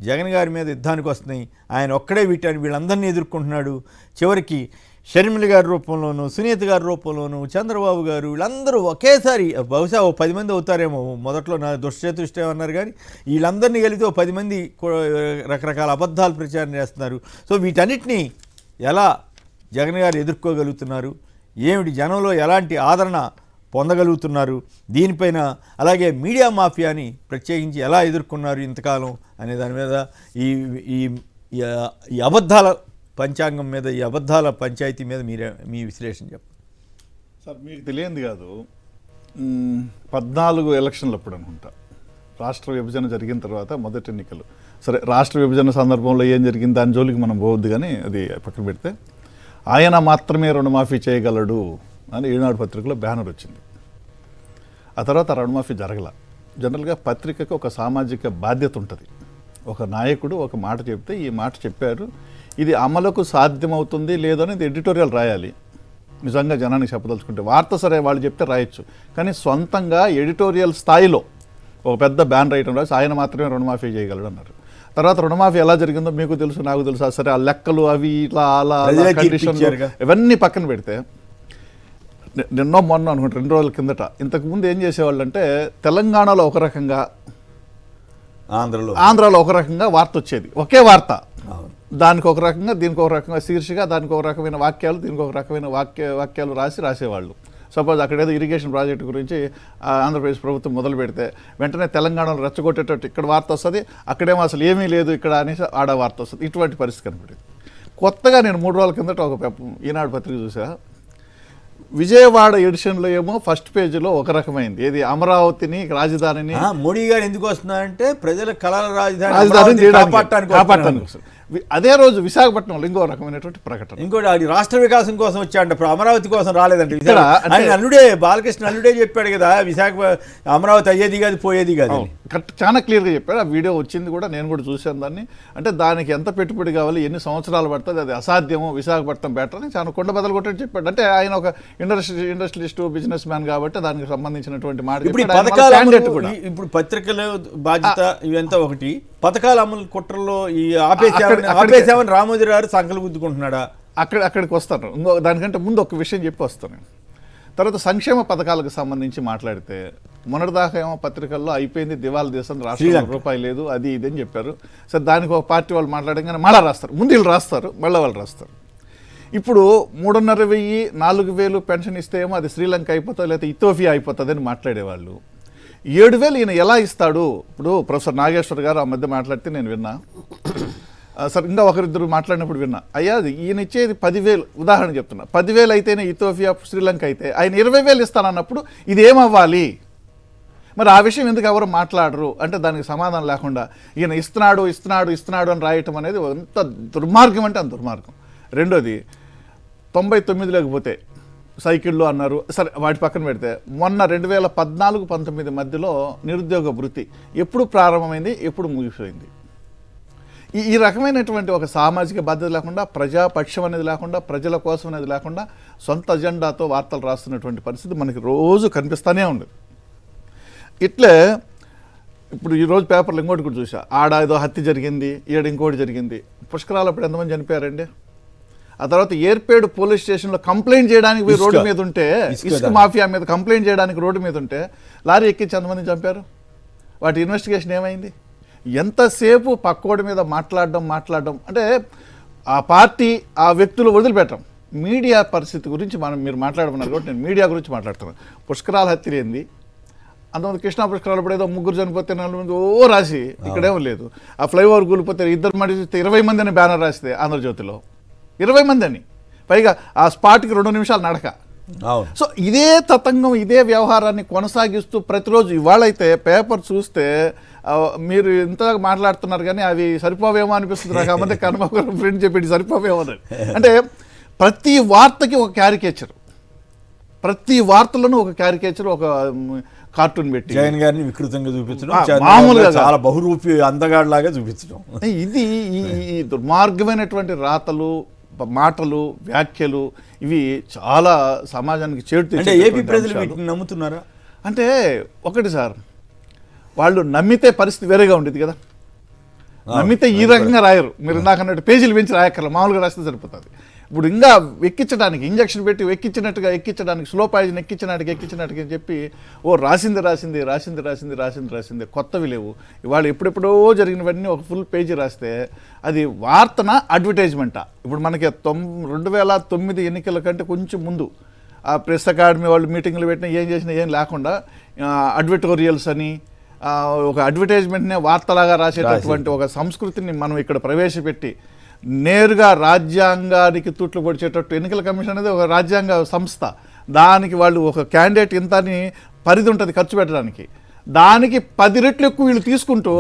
జగన్ గారి మీద యుద్ధానికి వస్తున్నాయి. ఆయన ఒక్కడే వీళ్ళందరినీ ఎదుర్కొంటున్నాడు. చివరికి షర్మిల గారి రూపంలోనూ, సునీత గారి రూపంలోనూ, చంద్రబాబు గారు, వీళ్ళందరూ ఒకేసారి బహుశా 10 మంది అవుతారేమో. మొదట్లో నా దుష్టచతుష్టం అన్నారు, కానీ వీళ్ళందరినీ కలిగితే 10 మంది రకరకాల అబద్ధాలు ప్రచారం చేస్తున్నారు. సో వీటన్నిటినీ ఎలా జగన్ గారు ఎదుర్కోగలుగుతున్నారు, ఏమిటి జనంలో ఎలాంటి ఆదరణ పొందగలుగుతున్నారు, దీనిపైన అలాగే మీడియా మాఫియాని ప్రత్యేకించి ఎలా ఎదుర్కొన్నారు ఇంతకాలం అనే దాని మీద ఈ అబద్ధాల పంచాంగం మీద, ఈ అబద్ధాల పంచాయతీ మీద మీ విశ్లేషణ చెప్పండి సార్. మీకు తెలియంది కాదు, 14 ఎలక్షన్లు అప్పుడు అనుకుంటా, రాష్ట్ర విభజన జరిగిన తర్వాత మొదటి ఎన్నికలు. సరే, రాష్ట్ర విభజన సందర్భంలో ఏం జరిగింది దాని జోలికి మనం పోవద్దు, కానీ అది పక్కన పెడితే ఆయన మాత్రమే రుణమాఫీ చేయగలడు అని ఈనాడు పత్రికలో బ్యానర్ వచ్చింది. ఆ తర్వాత రుణమాఫీ జరగల. జనరల్గా పత్రికకు ఒక సామాజిక బాధ్యత ఉంటుంది. ఒక నాయకుడు ఒక మాట చెప్తే ఈ మాట చెప్పారు, ఇది అమలుకు సాధ్యమవుతుంది లేదనేది ఎడిటోరియల్ రాయాలి. నిజంగా జనానికి చెప్పదలుచుకుంటే వార్త సరే వాళ్ళు చెప్తే రాయొచ్చు, కానీ సొంతంగా ఎడిటోరియల్ స్థాయిలో ఒక పెద్ద బ్యానర్ ఐటమ్ రాసి ఆయన మాత్రమే రుణమాఫీ చేయగలడు అన్నారు. తర్వాత రుణమాఫీ ఎలా జరిగిందో మీకు తెలుసు, నాకు తెలుసు. సరే, ఆ లెక్కలు అవి ఇట్లా అలా కండిషన్లు ఇవన్నీ పక్కన పెడితే, నిన్నో మొన్న అనుకుంటా 2 రోజుల కిందట, ఇంతకుముందు ఏం చేసేవాళ్ళు అంటే తెలంగాణలో ఒక రకంగా, ఆంధ్రాలో ఒక రకంగా వార్త వచ్చేది, ఒకే వార్త, దానికి ఒక రకంగా దీనికి ఒక రకంగా శీర్షిక, దానికి ఒక రకమైన వాక్యాలు, దీనికి ఒక రకమైన వాక్యాలు రాసేవాళ్ళు. సపోజ్ అక్కడ ఏదో ఇరిగేషన్ ప్రాజెక్టు గురించి ఆంధ్రప్రదేశ్ ప్రభుత్వం మొదలు పెడితే వెంటనే తెలంగాణలో రెచ్చగొట్టేటట్టు ఇక్కడ వార్త వస్తుంది, అక్కడేమో అసలు ఏమీ లేదు ఇక్కడ అనేసి ఆడ వార్త వస్తుంది. ఇటువంటి పరిస్థితి కనపడింది. కొత్తగా నేను 3 రోజుల కిందట ఒక ఈనాడు పత్రిక చూసా. విజయవాడ ఎడిషన్లో ఏమో ఫస్ట్ పేజీలో ఒక రకమైంది, ఏది అమరావతిని రాజధానిని మోడీ గారు ఎందుకు వస్తున్నారంటే ప్రజల కళల రాజధాని కాపాడటానికి. అదే రోజు విశాఖపట్నంలో ఇంకో రకమైనటువంటి ప్రకటన, ఇంకోటి అది రాష్ట్ర వికాసం కోసం వచ్చాడంట, అమరావతి కోసం రాలేదంటే. అల్లుడే బాలకృష్ణ అల్లుడే చెప్పాడు కదా, విశాఖ అమరావతి అయ్యేది కాదు పోయేది కాదు, చాలా క్లియర్గా చెప్పాడు. ఆ వీడియో వచ్చింది కూడా, నేను కూడా చూశాను దాన్ని. అంటే దానికి ఎంత పెట్టుబడి కావాలి, ఎన్ని సంవత్సరాలు పడుతుంది, అది అసాధ్యము, విశాఖపట్నం బెటర్ అని చాలా కొండ బదలు కొట్టని చెప్పాడు. అంటే ఆయన ఒక ఇండస్ట్రియలిస్ట్ బిజినెస్ మ్యాన్ కాబట్టి దానికి సంబంధించినటువంటి మాట. ఇప్పుడు పత్రికల బాధ్యత ఇవంతా ఒకటి, పథకాల అమలు కుట్రలో ఈ ఆపేసామని రామోజీ గారు సంకలు గుద్దుకుంటున్నాడా? అక్కడికి వస్తాను. దానికంటే ముందు ఒక విషయం చెప్పి వస్తాను. తర్వాత సంక్షేమ పథకాలకు సంబంధించి మాట్లాడితే, మొన్నటిదాకా ఏమో పత్రికల్లో అయిపోయింది, దివాళా దేశం, రాష్ట్రంలో రూపాయి లేదు, అది ఇది అని చెప్పారు. సరే, దానికి ఒక పార్టీ వాళ్ళు మాట్లాడగానే మళ్ళీ రాస్తారు, ముందు వీళ్ళు రాస్తారు, మళ్ళీ వాళ్ళు రాస్తారు. ఇప్పుడు 3,500 4,000 పెన్షన్ ఇస్తే ఏమో అది శ్రీలంక అయిపోతుంది, లేకపోతే ఇథియోపియా అయిపోతుంది అని మాట్లాడేవాళ్ళు. 7,000 ఈయన ఎలా ఇస్తాడు? ఇప్పుడు ప్రొఫెసర్ నాగేశ్వర్ గారు ఆ మధ్య మాట్లాడితే నేను విన్నా, సార్ ఇంకా ఒకరిద్దరు మాట్లాడినప్పుడు విన్నా, అయ్యా ఈయన ఇచ్చేది 10,000, ఉదాహరణ చెప్తున్నా, 10,000 అయితేనే ఇథియోపియా శ్రీలంక అయితే, ఆయన 20,000 ఇస్తానన్నప్పుడు ఇది ఏమవ్వాలి? మరి ఆ విషయం ఎందుకు ఎవరు మాట్లాడరు అంటే దానికి సమాధానం లేకుండా ఈయన ఇస్తున్నాడు అని రాయటం అనేది ఎంత దుర్మార్గం అంటే అంత దుర్మార్గం. రెండోది, 99 లేకపోతే సైకిళ్ళు అన్నారు, సరే వాటి పక్కన పెడితే, మొన్న 2014-19 మధ్యలో నిరుద్యోగ భృతి ఎప్పుడు ప్రారంభమైంది, ఎప్పుడు ముగిపోయింది? ఈ రకమైనటువంటి ఒక సామాజిక బాధ్యత లేకుండా, ప్రజాపక్షం అనేది లేకుండా, ప్రజల కోసం అనేది లేకుండా, సొంత అజెండాతో వార్తలు రాస్తున్నటువంటి పరిస్థితి మనకి రోజు కనిపిస్తూనే ఉంది. ఇట్లే ఇప్పుడు ఈరోజు పేపర్లు ఇంకోటి కూడా చూసా, ఆడ ఏదో హత్య జరిగింది, ఈడ ఇంకోటి జరిగింది. పుష్కరాలు అప్పుడు ఎంతమంది చనిపోయారండి? ఆ తర్వాత ఏర్పేడు పోలీస్ స్టేషన్లో కంప్లైంట్ చేయడానికి పోయి రోడ్డు మీద ఉంటే, ఇసుక మాఫియా మీద కంప్లైంట్ చేయడానికి రోడ్డు మీద ఉంటే లారీ ఎక్కించి ఎంతమంది చంపారు? వాటి ఇన్వెస్టిగేషన్ ఏమైంది? ఎంతసేపు పక్కోడి మీద మాట్లాడడం అంటే ఆ పార్టీ ఆ వ్యక్తులు వదిలిపెట్టడం. మీడియా పరిస్థితి గురించి మీరు మాట్లాడమన్నారు కాబట్టి నేను మీడియా గురించి మాట్లాడుతున్నాను. పుష్కరాల హత్య ఏంది? అంతమంది కృష్ణా పుష్కరాలు ఇప్పుడు ఏదో 3 చనిపోతే 4 మంది రాసి, ఇక్కడేమో లేదు. ఆ ఫ్లైఓవర్ కూలిపోతే 2 మంది 20 మంది అని బ్యానర్ రాస్తే ఆంధ్రజ్యోతిలో 20 మంది అని, పైగా ఆ స్పాట్కి 2 నిమిషాలు నడక. సో ఇదే తతంగం, ఇదే వ్యవహారాన్ని కొనసాగిస్తూ ప్రతిరోజు, ఇవాళైతే పేపర్ చూస్తే మీరు ఇంతగా మాట్లాడుతున్నారు కానీ అవి సరిపోవేమో అనిపిస్తుంది నాకు. అమ్మంటే కనుమ ఫ్రెండ్ చెప్పేది సరిపోవేమో అని. అంటే ప్రతి వార్తకి ఒక క్యారికేచర్, ప్రతి వార్తలను ఒక క్యారికేచర్, ఒక కార్టూన్ పెట్టి జగన్ గారిని వికృతంగా చూపించడం, మామూలుగా చాలా బహురూపి అందగాడిలాగా చూపించడం. ఇది ఈ దుర్మార్గమైనటువంటి రాతలు, మాటలు, వ్యాఖ్యలు ఇవి చాలా సమాజానికి చేటు. అంటే ఏపీ ప్రజలు వీటిని నమ్ముతున్నారా? అంటే ఒకటి సార్, వాళ్ళు నమ్మితే పరిస్థితి వేరేగా ఉండేది కదా. నమ్మితే ఈ రకంగా రాయరు. మీరు ఇందాక అన్నట్టు పేజీలు పెంచి రాయక్కర్ల, మామూలుగా రాస్తే సరిపోతుంది. ఇప్పుడు ఇంకా ఎక్కించడానికి ఇంజక్షన్ పెట్టి ఎక్కించడానికి స్లో పాయిజన్ ఎక్కించినట్టుగా అని చెప్పి రాసింది కొత్తవి లేవు. ఇవాళ ఎప్పుడెప్పుడో జరిగినవన్నీ ఒక ఫుల్ పేజీ రాస్తే అది వార్తన అడ్వర్టైజ్మెంటా? ఇప్పుడు మనకి 2009 ఎన్నికల కంటే కొంచెం ముందు ఆ ప్రెస్ అకాడమీ వాళ్ళు మీటింగ్లు పెట్టినా ఏం చేసినా ఏం లేకుండా అడ్వర్టోరియల్స్ అని ఒక అడ్వర్టైజ్మెంట్నే వార్తలాగా రాసేటటువంటి ఒక సంస్కృతిని మనం ఇక్కడ ప్రవేశపెట్టి నేరుగా రాజ్యాంగానికి తూట్లు పొడిచేటట్టు ఎన్నికల కమిషన్ అనేది ఒక రాజ్యాంగ సంస్థ. దానికి వాళ్ళు ఒక క్యాండిడేట్ ఇంత అని పరిధి ఉంటుంది ఖర్చు పెట్టడానికి, దానికి 10 రెట్లు ఎక్కువ వీళ్ళు తీసుకుంటూ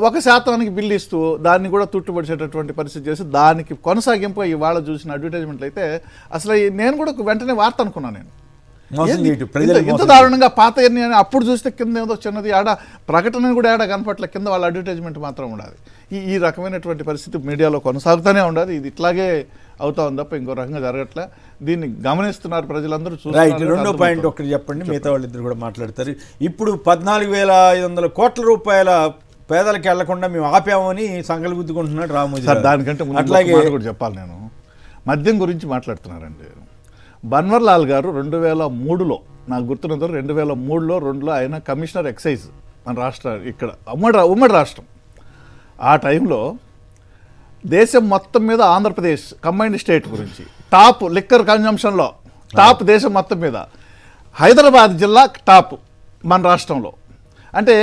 1% బిల్లు ఇస్తూ దాన్ని కూడా తూట్లు పొడిచేటటువంటి పరిస్థితి చేసి దానికి కొనసాగింపు ఇవాళ చూసిన అడ్వర్టైజ్మెంట్లు అయితే అసలు నేను కూడా వెంటనే వార్త అనుకున్నాను. నేను ఇంత దారుణంగా పాత ఎన్ని అని అప్పుడు చూస్తే కింద ఏదో చిన్నది ఆడ ప్రకటన కూడా ఆడ కనపట్ల, కింద వాళ్ళ అడ్వర్టైజ్మెంట్ మాత్రం ఉండాలి. ఈ రకమైనటువంటి పరిస్థితి మీడియాలో కొనసాగుతూనే ఉండాలి. ఇది ఇట్లాగే అవుతా ఉంది తప్ప ఇంకో రకంగా జరగట్లే. దీన్ని గమనిస్తున్నారు ప్రజలందరూ. రెండో పాయింట్ ఒకటి చెప్పండి, మిగతా వాళ్ళిద్దరు కూడా మాట్లాడతారు. ఇప్పుడు 14,500 కోట్ల రూపాయల పేదలకు వెళ్లకుండా మేము ఆపామని సంగలు గుద్దుకుంటున్నాడు రామోజీ. దానికంటే అట్లాగే కూడా చెప్పాలి. నేను మద్యం గురించి మాట్లాడుతున్నారండి. బన్వర్లాల్ గారు 2003లో నాకు గుర్తున్నంత 2003లో ఆయన కమిషనర్ ఎక్సైజ్ మన రాష్ట్ర ఇక్కడ ఉమ్మడి రాష్ట్రం. ఆ టైంలో దేశం మొత్తం మీద ఆంధ్రప్రదేశ్ కంబైన్డ్ స్టేట్ గురించి టాప్ లిక్కర్ కన్జంప్షన్లో టాప్ దేశం మొత్తం మీద హైదరాబాద్ జిల్లా టాప్ మన రాష్ట్రంలో. అంటే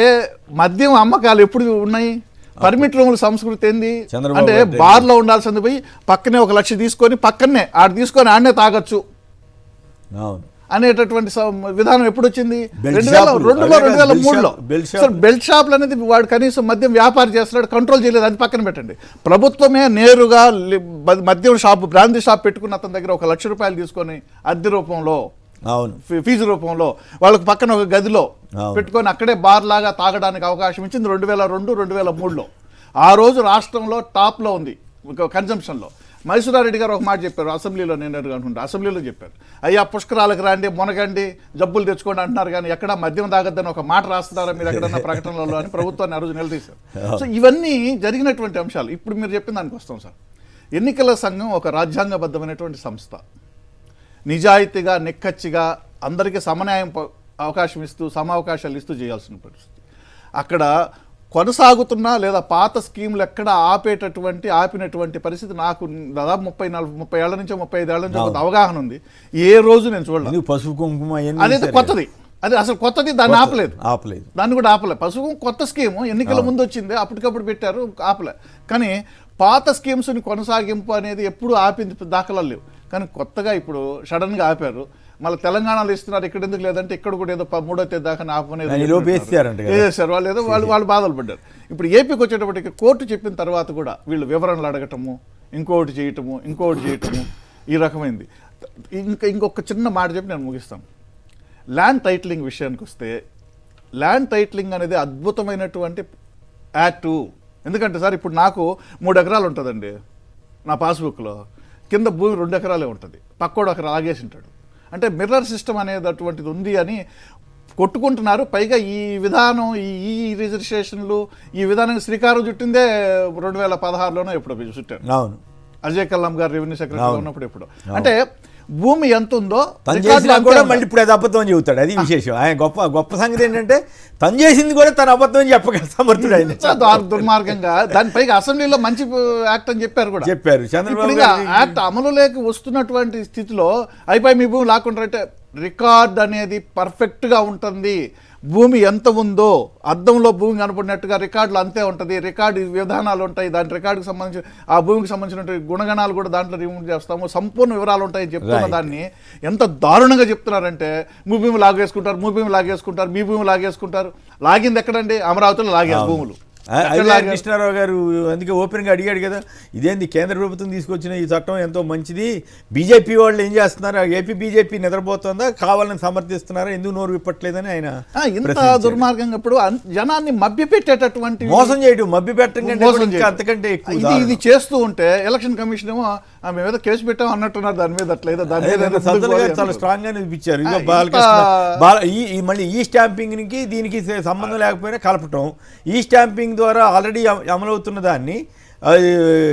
మద్యం అమ్మకాలు ఎప్పుడు ఉన్నాయి? పర్మిట్ రూముల సంస్కృతి ఏంది అంటే బార్లో ఉండాల్సింది పోయి పక్కనే 1 లక్ష తీసుకొని పక్కనే ఆడనే తాగొచ్చు అనేటటువంటి విధానం ఎప్పుడు వచ్చింది? 2003లో. బెల్ట్ షాపులు అనేది వాడు కనీసం మద్యం వ్యాపారం చేస్తున్నాడు, కంట్రోల్ చేయలేదు, అది పక్కన పెట్టండి. ప్రభుత్వమే నేరుగా మద్యం షాపు బ్రాందీ షాప్ పెట్టుకున్న అతని దగ్గర 1 లక్ష రూపాయలు తీసుకొని అద్దె రూపంలో ఫీజు రూపంలో వాళ్ళకి పక్కన ఒక గదిలో పెట్టుకొని అక్కడే బార్ లాగా తాగడానికి అవకాశం ఇచ్చింది 2002-2003లో. ఆ రోజు రాష్ట్రంలో టాప్లో ఉంది కన్జంప్షన్లో. మైసూరారెడ్డి గారు ఒక మాట చెప్పారు అసెంబ్లీలో, నేను అనుకుంటా అసెంబ్లీలో చెప్పారు, అయ్యా పుష్కరాలకు రండి మునగండి జబ్బులు తెచ్చుకోండి అంటున్నారు కానీ ఎక్కడ మద్యం తాగద్దని ఒక మాట రాస్తున్నారా మీరు ఎక్కడన్నా ప్రకటనలలో అని ప్రభుత్వాన్ని ఆ రోజు నిలదీశారు. సో ఇవన్నీ జరిగినటువంటి అంశాలు. ఇప్పుడు మీరు చెప్పిన దానికి వస్తాం సార్. ఎన్నికల సంఘం ఒక రాజ్యాంగబద్ధమైనటువంటి సంస్థ, నిజాయితీగా నిక్కచ్చిగా అందరికీ సమన్యాయం అవకాశం ఇస్తూ సమావకాశాలు ఇస్తూ చేయాల్సిన పరిస్థితి. అక్కడ కొనసాగుతున్నా లేదా పాత స్కీములు ఎక్కడ ఆపినటువంటి పరిస్థితి నాకు దాదాపు 30 ఏళ్ల నుంచి 35 ఏళ్ల నుంచి కొంత అవగాహన ఉంది. ఏ రోజు నేను చూడలేదు. పసుపు కుంకుమ అదైతే కొత్తది, అది అసలు కొత్తది, దాన్ని ఆపలేదు, దాన్ని కూడా ఆపలేదు. పసుపు కొత్త స్కీము ఎన్నికల ముందు వచ్చింది, అప్పటికప్పుడు పెట్టారు, ఆపలే. కానీ పాత స్కీమ్స్ని కొనసాగింపు అనేది ఎప్పుడు ఆపింది దాఖలాలు లేవు. కానీ కొత్తగా ఇప్పుడు సడన్గా ఆపారు. మళ్ళీ తెలంగాణలో ఇస్తున్నారు, ఇక్కడ ఎందుకు లేదంటే ఇక్కడ కూడా ఏదో 3వ తేదీ దాకా వేసారు వాళ్ళు, ఏదో వాళ్ళు బాధలు పడ్డారు. ఇప్పుడు ఏపీకి వచ్చేటప్పటికి కోర్టు చెప్పిన తర్వాత కూడా వీళ్ళు వివరణలు అడగటము, ఇంకోటి చేయటము ఈ రకమైంది. ఇంకొక చిన్న మాట చెప్పి నేను ముగిస్తాను. ల్యాండ్ టైటిలింగ్ విషయానికి వస్తే, ల్యాండ్ టైటిలింగ్ అనేది అద్భుతమైనటువంటి యాక్టు. ఎందుకంటే సార్ ఇప్పుడు నాకు 3 ఎకరాలు ఉంటుందండి నా పాస్బుక్లో, కింద భూమి 2 ఎకరాలే ఉంటుంది, పక్కోడు 1 ఎకరా ఆగేసి ఉంటాడు. అంటే మిర్రర్ సిస్టమ్ అనేది అటువంటిది ఉంది అని కొట్టుకుంటున్నారు. పైగా ఈ విధానం ఈ రిజిస్ట్రేషన్లు ఈ విధానం శ్రీకారం చుట్టిందే 2016లోనో ఎప్పుడో చుట్టారు. అజయ్ కల్లాం గారు రెవెన్యూ సెక్రటరీ ఉన్నప్పుడు ఎప్పుడు. అంటే భూమి ఎంత ఉందో కూడా మళ్ళీ ఇప్పుడు అది అబద్ధం అని చెబుతాడు. అది విశేషం. ఆయన గొప్ప సంగతి ఏంటంటే తను చేసింది కూడా తన అబద్ధం అని చెప్పగల సమర్థుడు ఆయన. దుర్మార్గంగా దానిపైగా అసెంబ్లీలో మంచి యాక్ట్ అని చెప్పారు. చంద్రబాబు యాక్ట్ అమలులోకి వస్తున్నటువంటి స్థితిలో అయిపోయి మీ భూమి లాక్కుంటారంటే రికార్డ్ అనేది పర్ఫెక్ట్గా ఉంటుంది. భూమి ఎంత ఉందో అద్దంలో భూమి కనపడినట్టుగా రికార్డులు అంతే ఉంటుంది. రికార్డు విధానాలు ఉంటాయి, దాని రికార్డుకి సంబంధించి ఆ భూమికి సంబంధించిన గుణగణాలు కూడా దాంట్లో రిమూవ్ చేస్తాము, సంపూర్ణ వివరాలు ఉంటాయని చెప్తున్న దాన్ని ఎంత దారుణంగా చెప్తున్నారంటే మీ భూమి లాగేసుకుంటారు, మీ భూమి లాగేసుకుంటారు. లాగింది ఎక్కడండి? అమరావతిలో లాగారు భూములు. కృష్ణారావు గారు అందుకే ఓపెన్గా అడిగాడు కదా, ఇదేంది కేంద్ర ప్రభుత్వం తీసుకొచ్చిన ఈ చట్టం ఎంతో మంచిది, బీజేపీ వాళ్ళు ఏం చేస్తున్నారు, ఏపీ బీజేపీ నిద్రపోతుందా, కావాలని సమర్థిస్తున్నారా, ఎందుకు నోరు విప్పట్లేదని ఆయన ఇంత దుర్మార్గంగా ఇప్పుడు జనాన్ని మభ్యపెట్టేటటువంటి మోసం చేయడం, మభ్యపెట్టడం అంతకంటే ఇది చేస్తూ ఉంటే ఎలక్షన్ కమిషన్ ఏమో మేమేదో కేసు పెట్టాం అన్నట్టున్నారు దాని మీద, అట్లేదో దాని మీద అదే ఎందుకు సజ్జల గారు పోవాలి చాలా స్ట్రాంగ్ గా ఇచ్చారు. ఇక ఇంత- బాలకృష్ణ మళ్ళీ ఈ స్టాంపింగ్ కి దీనికి సంబంధం లేకపోయినా కలపటం, ఈ స్టాంపింగ్ ద్వారా ఆల్రెడీ అమలవుతున్న దాన్ని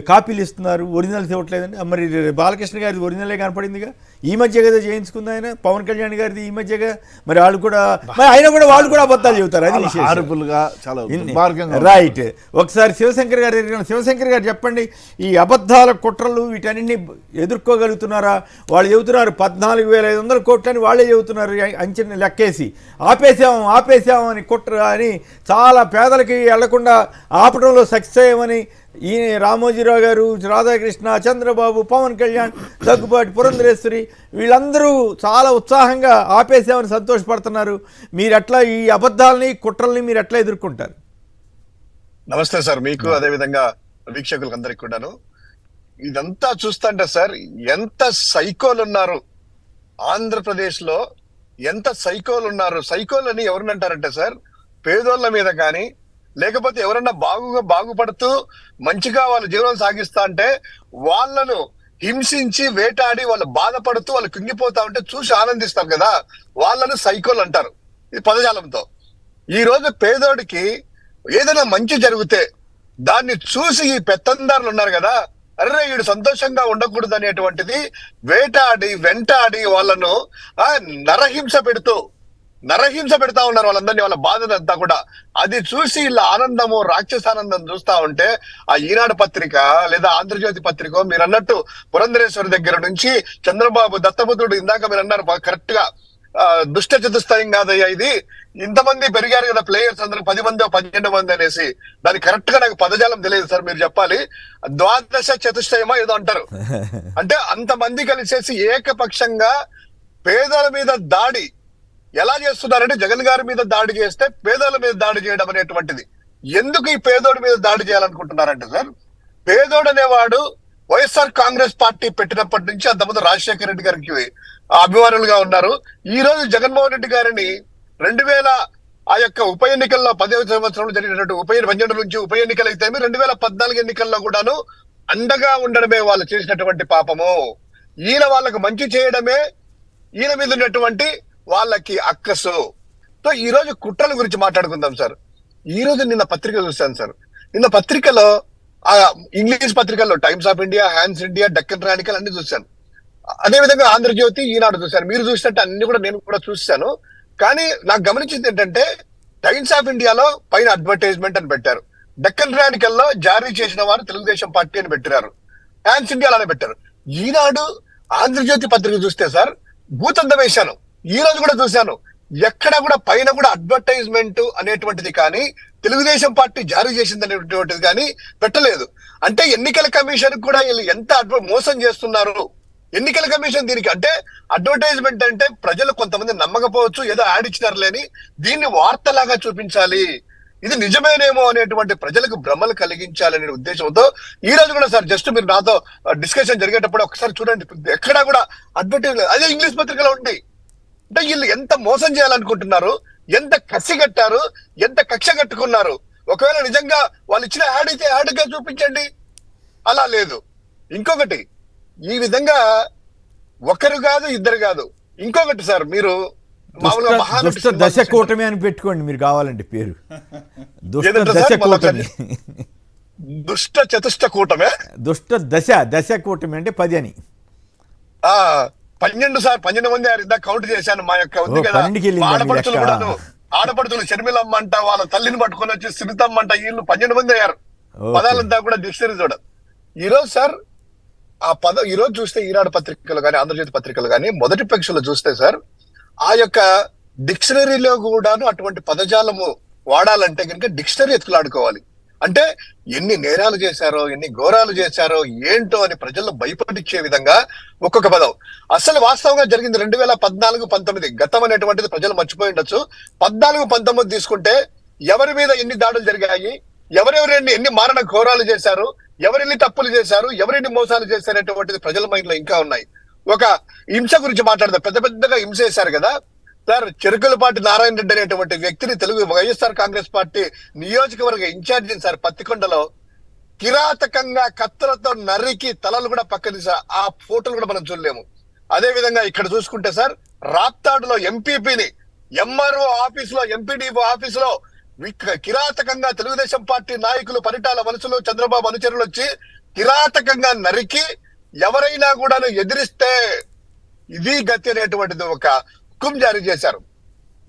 కాపీలు ఇస్తున్నారు, ఒరిజినల్స్ ఇవ్వట్లేదండి. మరి బాలకృష్ణ గారిది ఒరిజినలే కనపడిందిగా, ఈ మధ్య కదా చేయించుకుంది ఆయన. పవన్ కళ్యాణ్ గారిది ఈ మధ్యగా, మరి వాళ్ళు కూడా ఆయన కూడా వాళ్ళు కూడా అబద్ధాలు చెబుతారు. అది విశేషం. హారబుల్గా చాలా దుర్మార్గంగా రైట్. ఒకసారి శివశంకర్ గారు ఎదుర్కొన్న శివశంకర్ గారు చెప్పండి, ఈ అబద్ధాల కుట్రలు వీటన్నింటినీ ఎదుర్కోగలుగుతున్నారా? వాళ్ళు చెబుతున్నారు 14,500 కోట్లు అని వాళ్ళే చెబుతున్నారు, అంచెని లెక్కేసి ఆపేసాము అని కుట్ర అని, చాలా పేదలకి వెళ్లకుండా ఆపడంలో సక్సెస్ అయ్యామని ఈ రామోజీరావు గారు, రాధాకృష్ణ, చంద్రబాబు, పవన్ కళ్యాణ్, దగ్గుబాటి పురంధరేశ్వరి వీళ్ళందరూ చాలా ఉత్సాహంగా ఆపేసామని సంతోషపడుతున్నారు. మీరు ఎట్లా ఈ అబద్ధాలని కుట్రల్ని మీరు ఎట్లా ఎదుర్కొంటారు? నమస్తే సార్, మీకు అదే విధంగా వీక్షకులకు అందరికి కూడాను. ఇదంతా చూస్తుంటే సార్ ఎంత సైకోలు ఉన్నారు ఆంధ్రప్రదేశ్ లో, ఎంత సైకోలు ఉన్నారు. సైకోలు అని ఎవరిని అంటారంటే సార్, పేదోళ్ళ మీద కానీ లేకపోతే ఎవరన్నా బాగుపడుతూ మంచిగా వాళ్ళ జీవనం సాగిస్తా అంటే వాళ్ళను హింసించి వేటాడి వాళ్ళు బాధపడుతూ వాళ్ళు కుంగిపోతా ఉంటే చూసి ఆనందిస్తారు కదా, వాళ్ళను సైకోలు అంటారు ఈ పదజాలంతో. ఈ రోజు పేదోడికి ఏదైనా మంచి జరిగితే దాన్ని చూసి ఈ పెత్తందారులు ఉన్నారు కదా, అరే వీడు సంతోషంగా ఉండకూడదు అనేటువంటిది వెంటాడి వాళ్ళను నరహింస పెడతా ఉన్నారు వాళ్ళందరినీ, వాళ్ళ బాధనంతా కూడా. అది చూసి ఇలా ఆనందము, రాక్షసానందం చూస్తా ఉంటే ఆ ఈనాడు పత్రిక లేదా ఆంధ్రజ్యోతి పత్రిక, మీరు అన్నట్టు పురంధరేశ్వరి దగ్గర నుంచి చంద్రబాబు, దత్తపుత్రుడు, ఇందాక మీరు అన్నారు కరెక్ట్ గా, దుష్ట చతుష్టయం కాదయ్యా ఇది. ఇంతమంది పెరిగారు కదా ప్లేయర్స్ అందరూ, 10 మంది 12 మంది అనేసి, దానికి కరెక్ట్ గా నాకు పదజాలం తెలియదు సార్, మీరు చెప్పాలి. ద్వాదశ చతుష్టయమా ఏదో అంటారు. అంటే అంతమంది కలిసేసి ఏకపక్షంగా పేదల మీద దాడి ఎలా చేస్తున్నారంటే, జగన్ గారి మీద దాడి చేస్తే పేదోళ్ళ మీద దాడి చేయడం అనేటువంటిది. ఎందుకు ఈ పేదోడి మీద దాడి చేయాలనుకుంటున్నారంటే సార్, పేదోడు అనేవాడు వైఎస్ఆర్ కాంగ్రెస్ పార్టీ పెట్టినప్పటి నుంచి అంతమంది రాజశేఖర రెడ్డి గారికి అభిమానులుగా ఉన్నారు. ఈ రోజు జగన్మోహన్ రెడ్డి గారిని 2000 ఆ యొక్క ఉప ఎన్నికల్లో 10వ సంవత్సరంలో జరిగినటువంటి 12 నుంచి ఉప ఎన్నికలు అయితే 2014 ఎన్నికల్లో కూడాను అండగా ఉండడమే వాళ్ళు చేసినటువంటి పాపము. ఈయన వాళ్ళకు మంచి చేయడమే ఈయన మీద ఉన్నటువంటి వాళ్ళకి అక్కసు. సో ఈ రోజు కుట్రల గురించి మాట్లాడుకుందాం సార్. ఈ రోజు నిన్న పత్రిక చూశాను సార్. నిన్న పత్రికలో ఇంగ్లీష్ పత్రికల్లో Times of India, Hans India, Deccan రాడికల్ అన్ని చూశాను. అదే విధంగా ఆంధ్రజ్యోతి, ఈనాడు చూశాను. మీరు చూసినట్టు అన్ని కూడా నేను కూడా చూశాను. కానీ నాకు గమనించింది ఏంటంటే, టైమ్స్ ఆఫ్ ఇండియాలో పైన అడ్వర్టైజ్మెంట్ అని పెట్టారు, డెక్కన్ రాడికల్ లో జారీ చేసిన వారు తెలుగుదేశం పార్టీ అని పెట్టారు, హ్యాన్స్ ఇండియా అలానే పెట్టారు. ఈనాడు, ఆంధ్రజ్యోతి పత్రిక చూస్తే సార్ భూతంతం వేశాను. ఈ రోజు కూడా చూశాను, ఎక్కడ కూడా పైన కూడా అడ్వర్టైజ్మెంట్ అనేటువంటిది కానీ, తెలుగుదేశం పార్టీ జారీ చేసింది అనేటువంటిది కానీ పెట్టలేదు. అంటే ఎన్నికల కమిషన్ కూడా వీళ్ళు ఎంత మోసం చేస్తున్నారు. ఎన్నికల కమిషన్ దీనికి అంటే అడ్వర్టైజ్మెంట్ అంటే ప్రజలు కొంతమంది నమ్మకపోవచ్చు, ఏదో యాడ్ ఇచ్చినారులేని దీన్ని వార్తలాగా చూపించాలి, ఇది నిజమేనేమో అనేటువంటి ప్రజలకు భ్రమలు కలిగించాలనే ఉద్దేశంతో ఈ రోజు కూడా సార్ జస్ట్ మీరు నాతో డిస్కషన్ జరిగేటప్పుడు ఒకసారి చూడండి, ఎక్కడా కూడా అడ్వర్టైజ్మెంట్ అదే ఇంగ్లీష్ పత్రికలో ఉంది. అంటే వీళ్ళు ఎంత మోసం చేయాలనుకుంటున్నారు, ఎంత కసి కట్టారు, ఎంత కక్ష కట్టుకున్నారు. ఒకవేళ నిజంగా వాళ్ళు ఇచ్చిన యాడ్ అయితే యాడ్గా చూపించండి, అలా లేదు. ఇంకొకటి, ఈ విధంగా ఒకరు కాదు, ఇద్దరు కాదు. ఇంకొకటి సార్, మీరు మామూలుగా దుష్ట దశ కూటమి అని పెట్టుకోండి మీరు కావాలంటే పేరు, దుష్ట దశ కూటమి. దుష్ట చతుష్ట కూటమే, దుష్ట దశ కూటమి అంటే 10 అని. 12 సార్, 12 మంది ఇందాక కౌంట్ చేశాను. మా యొక్క ఉంది కదా ఆడపడుచులు కూడాను, ఆడపడుచులు షర్మిలమ్మ అంట, వాళ్ళ తల్లిని పట్టుకొని వచ్చి సునీతమ్మ అంట, వీళ్ళు 12 మంది అయ్యారు. పదాలంతా కూడా డిక్షనరీ చూడ. ఈ రోజు సార్ ఆ పదం ఈ రోజు చూస్తే ఈనాడు పత్రికలు కానీ, ఆంధ్రజ్యోతి పత్రికలు కానీ మొదటి పక్షులు చూస్తే సార్ ఆ యొక్క డిక్షనరీలో కూడాను అటువంటి పదజాలము వాడాలంటే కనుక డిక్షనరీ ఎత్తుకులాడుకోవాలి. అంటే ఎన్ని నేరాలు చేశారో, ఎన్ని ఘోరాలు చేశారో ఏంటో అని ప్రజల్లో భయపడిచ్చే విధంగా ఒక్కొక్క పదం. అసలు వాస్తవంగా జరిగింది 2014-19 గతం అనేటువంటిది ప్రజలు మర్చిపోయి ఉండొచ్చు. 14-19 తీసుకుంటే ఎవరి మీద ఎన్ని దాడులు జరిగాయి, ఎవరెవరెన్ని ఎన్ని మారణ ఘోరాలు చేశారు, ఎవరెన్ని తప్పులు చేశారు, ఎవరెన్ని మోసాలు చేశారనేటువంటిది ప్రజల మైండ్ లో ఇంకా ఉన్నాయి. ఒక హింస గురించి మాట్లాడదాం. పెద్దగా హింస చేశారు కదా సార్. చెరుకులపాటి నారాయణ రెడ్డి అనేటువంటి వ్యక్తిని తెలుగు వైఎస్ఆర్ కాంగ్రెస్ పార్టీ నియోజకవర్గ ఇన్ఛార్జిని సార్ పత్తికొండలో కిరాతకంగా కత్తులతో నరికి తలలు కూడా పక్కన ఆ ఫోటోలు కూడా మనం చూడలేము. అదే విధంగా ఇక్కడ చూసుకుంటే సార్, రాప్తాడులో ఎంపీపీని ఎంఆర్ఓ ఆఫీస్ లో, ఎంపీడీఓ ఆఫీస్ లో కిరాతకంగా తెలుగుదేశం పార్టీ నాయకులు, పరిటాల వలసలు, చంద్రబాబు అనుచరులు వచ్చి కిరాతకంగా నరికి ఎవరైనా కూడా ఎదిరిస్తే ఇది గతి అనేటువంటిది ఒక హుకుం జారీ చేశారు.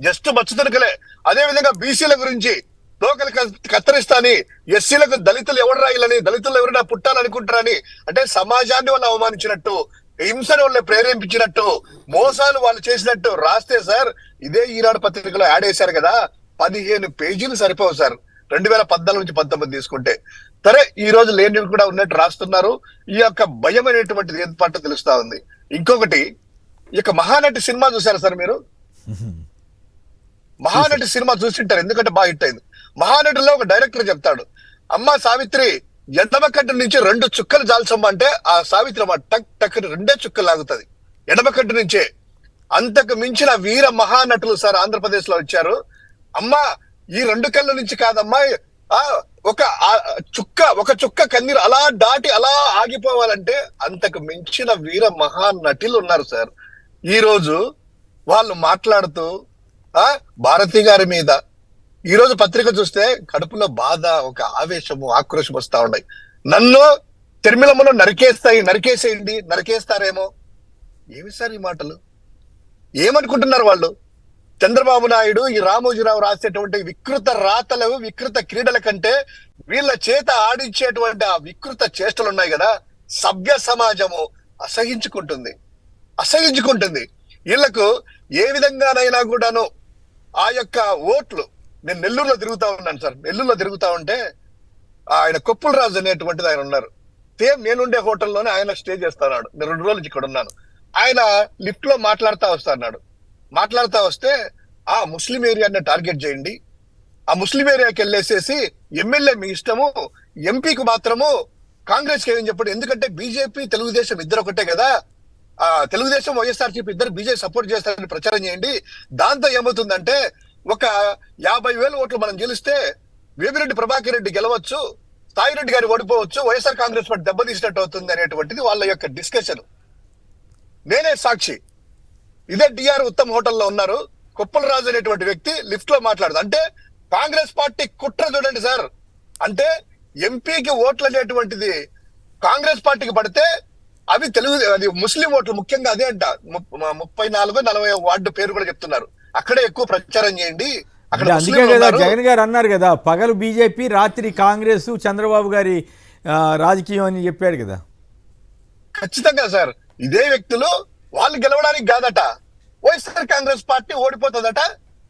జస్ట్ మచ్చుతనకలే. అదే విధంగా బీసీల గురించి తోకలు కత్తరిస్తాని, ఎస్సీలకు దళితులు ఎవరు రాయాలని, దళితులు ఎవరైనా పుట్టాలనుకుంటారని, అంటే సమాజాన్ని వాళ్ళు అవమానించినట్టు, హింసను వాళ్ళు ప్రేరేపించినట్టు, మోసాలు వాళ్ళు చేసినట్టు రాస్తే సార్, ఇదే ఈనాడు పత్రికలో యాడ్ చేశారు కదా, 15 పేజీలు సరిపోవు సార్ 2014 నుంచి 19 తీసుకుంటే. సరే, ఈ రోజు లేనివి కూడా ఉన్నట్టు రాస్తున్నారు. ఈ యొక్క భయం అనేటువంటిది ఏర్పాటు తెలుస్తా ఉంది. ఇంకొకటి, ఈ యొక్క మహానటి సినిమా చూసారు సార్ మీరు? మహానటి సినిమా చూసింటారు, ఎందుకంటే బాగా హిట్ అయింది. మహానటిలో ఒక డైరెక్టర్ చెప్తాడు, అమ్మ సావిత్రి ఎడమ కట్టు నుంచి 2 చుక్కలు జాల్చమ్మ అంటే ఆ సావిత్రి అమ్మ టక్ టక్ 2 చుక్కలు లాగుతుంది ఎడమ కట్టు నుంచే. అంతకు మించిన వీర మహానటులు సార్ ఆంధ్రప్రదేశ్ లో వచ్చారు. అమ్మా ఈ 2 కళ్ళ నుంచి కాదమ్మా, ఒక చుక్క కన్నీరు అలా దాటి అలా ఆగిపోవాలంటే అంతకు మించిన వీర మహానటులు ఉన్నారు సార్. ఈ రోజు వాళ్ళు మాట్లాడుతూ భారతి గారి మీద ఈ రోజు పత్రిక చూస్తే కడుపులో బాధ, ఒక ఆవేశము, ఆక్రోశం వస్తా ఉన్నాయి. నన్ను తిరుమలమును నరికేసేయండి, నరికేస్తారేమో. ఏమి సార్ ఈ మాటలు? ఏమనుకుంటున్నారు వాళ్ళు? చంద్రబాబు నాయుడు, ఈ రామోజీరావు రాసేటువంటి వికృత రాతలు, వికృత క్రీడల కంటే వీళ్ళ చేత ఆడించేటువంటి ఆ వికృత చేష్టలు ఉన్నాయి కదా, సభ్య సమాజము అసహించుకుంటుంది. వీళ్లకు ఏ విధంగానైనా కూడాను ఆ యొక్క ఓట్లు, నేను నెల్లూరులో తిరుగుతా ఉన్నాను సార్, నెల్లూరులో తిరుగుతా ఉంటే ఆయన కొప్పుల రాజు అనేటువంటిది ఆయన ఉన్నారు. సేమ్ నేనుండే హోటల్లోనే ఆయన స్టే చేస్తున్నాడు. నేను 2 రోజులు ఇక్కడ ఉన్నాను. ఆయన లిఫ్ట్ లో మాట్లాడుతా వస్తే ఆ ముస్లిం ఏరియాని టార్గెట్ చేయండి, ఆ ముస్లిం ఏరియాకి వెళ్ళేసేసి ఎమ్మెల్యే మీ ఇష్టము, ఎంపీకి మాత్రము కాంగ్రెస్ కి ఏమని చెప్పండి, ఎందుకంటే బీజేపీ తెలుగుదేశం ఇద్దరు ఒకటే కదా, తెలుగుదేశం వైఎస్ఆర్సీపీ ఇద్దరు బీజేపీ సపోర్ట్ చేస్తారని ప్రచారం చేయండి. దాంతో ఏమవుతుందంటే ఒక 50,000 ఓట్లు మనం గెలిస్తే వేమిరెడ్డి ప్రభాకర్ రెడ్డి గెలవచ్చు, సాయిరెడ్డి గారు ఓడిపోవచ్చు, వైఎస్ఆర్ కాంగ్రెస్ పార్టీ దెబ్బతీసినట్టు అవుతుంది అనేటువంటిది వాళ్ళ యొక్క డిస్కషన్. నేనే సాక్షి. ఇదే డిఆర్ ఉత్తమ్ హోటల్లో ఉన్నారు, కొప్పుల రాజు అనేటువంటి వ్యక్తి లిఫ్ట్ లో మాట్లాడదు. అంటే కాంగ్రెస్ పార్టీ కుట్ర చూడండి సార్. అంటే ఎంపీకి ఓట్లు అనేటువంటిది కాంగ్రెస్ పార్టీకి పడితే అవి అది ముస్లిం ఓట్లు, ముఖ్యంగా అదే అంట 34-40 వార్డు పేరు కూడా చెప్తున్నారు, అక్కడే ఎక్కువ ప్రచారం చేయండి. అక్కడ అందుకే కదా జగన్ గారు అన్నారు కదా, పగలు బీజేపీ, రాత్రి కాంగ్రెస్, చంద్రబాబు గారి రాజకీయం అని చెప్పాడు కదా. ఖచ్చితంగా సార్, ఇదే వ్యక్తులు వాళ్ళు గెలవడానికి కాదట, వైఎస్ఆర్ కాంగ్రెస్ పార్టీ ఓడిపోతుందట,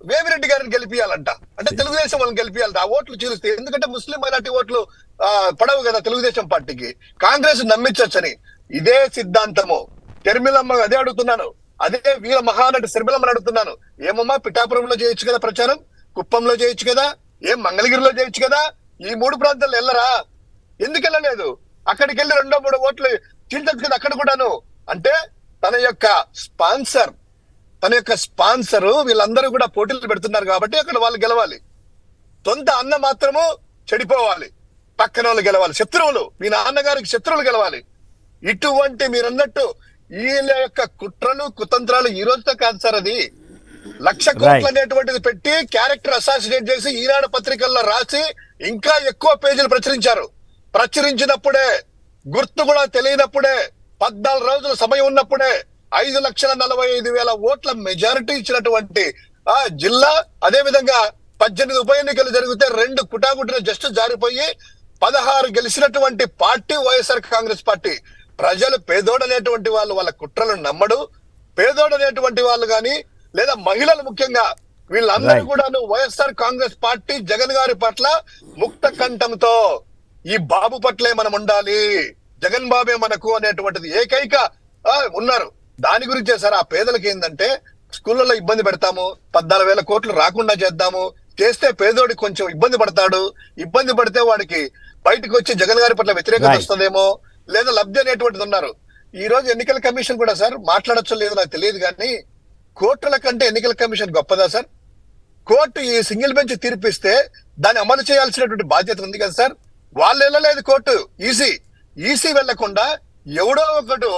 వేమిరెడ్డి గారిని గెలిపియాలంట, అంటే తెలుగుదేశం వాళ్ళని గెలిపియాలంట. ఆ ఓట్లు చీలిస్తే, ఎందుకంటే ముస్లిం మైనార్టీ ఓట్లు పడవు కదా తెలుగుదేశం పార్టీకి, కాంగ్రెస్ నమ్మించొచ్చని. ఇదే సిద్ధాంతము తిరుమలమ్మ, అదే అడుగుతున్నాను, అదే వీర మహానటి శర్మిలమ్మని అడుగుతున్నాను. ఏమమ్మా పిఠాపురంలో చేయొచ్చు కదా ప్రచారం, కుప్పంలో చేయొచ్చు కదా, ఏం మంగళగిరిలో చేయొచ్చు కదా, ఈ 3 ప్రాంతాల్లో వెళ్ళరా? ఎందుకు వెళ్ళలేదు? అక్కడికి వెళ్ళి 2-3 ఓట్లు చీల్చొచ్చు కదా అక్కడ కూడాను. అంటే తన యొక్క స్పాన్సర్ వీళ్ళందరూ కూడా పోటీలు పెడుతున్నారు కాబట్టి అక్కడ వాళ్ళు గెలవాలి. సొంత అన్న మాత్రము చెడిపోవాలి, పక్కన వాళ్ళు గెలవాలి, శత్రువులు, మీ నాన్నగారికి శత్రువులు గెలవాలి. ఇటువంటి మీరన్నట్టు వీళ్ళ యొక్క కుట్రలు, కుతంత్రాలు ఈ రోజుతో కాదు సార్, అది 1,00,000 కోట్లు అనేటువంటిది పెట్టి క్యారెక్టర్ అసాసినేట్ చేసి ఈనాడు పత్రికల్లో రాసి ఇంకా ఎక్కువ పేజీలు ప్రచురించినప్పుడే, గుర్తు కూడా తెలియనప్పుడే, 14 రోజుల సమయం ఉన్నప్పుడే 5,45,000 ఓట్ల మెజారిటీ ఇచ్చినటువంటి ఆ జిల్లా, అదే విధంగా 18 ఉప ఎన్నికలు జరిగితే 2 కుటాకుటిన జస్ట్ జారిపోయి 16 గెలిచినటువంటి పార్టీ వైఎస్ఆర్ కాంగ్రెస్ పార్టీ. ప్రజలు పేదోడనేటువంటి వాళ్ళు వాళ్ళ కుట్రలను నమ్మడు. పేదోడనేటువంటి వాళ్ళు గాని, లేదా మహిళలు ముఖ్యంగా, వీళ్ళందరూ కూడాను వైఎస్ఆర్ కాంగ్రెస్ పార్టీ జగన్ గారి పట్ల ముక్త కంఠంతో ఈ బాబు పట్లే మనం ఉండాలి, జగన్ బాబే మనకు అనేటువంటిది ఏకైక ఉన్నారు. దాని గురించే సార్, ఆ పేదలకు ఏంటంటే స్కూళ్ళలో ఇబ్బంది పెడతాము, 14,000 కోట్లు రాకుండా చేస్తే పేదోడి కొంచెం ఇబ్బంది పడతాడు, ఇబ్బంది పడితే వాడికి బయటకు వచ్చి జగన్ గారి పట్ల వ్యతిరేకత వస్తుందేమో, లేదా లబ్ధి అనేటువంటిది ఉన్నారు. ఈ రోజు ఎన్నికల కమిషన్ కూడా సార్ మాట్లాడచ్చు లేదో నాకు తెలియదు, కానీ కోర్టుల కంటే ఎన్నికల కమిషన్ గొప్పదా సార్? కోర్టు ఈ సింగిల్ బెంచ్ తీర్పిస్తే దాన్ని అమలు చేయాల్సినటువంటి బాధ్యత ఉంది కదా సార్. వాళ్ళు వెళ్ళలేదు కోర్టు, ఈసీ వెళ్లకుండా ఎవడో ఒకడు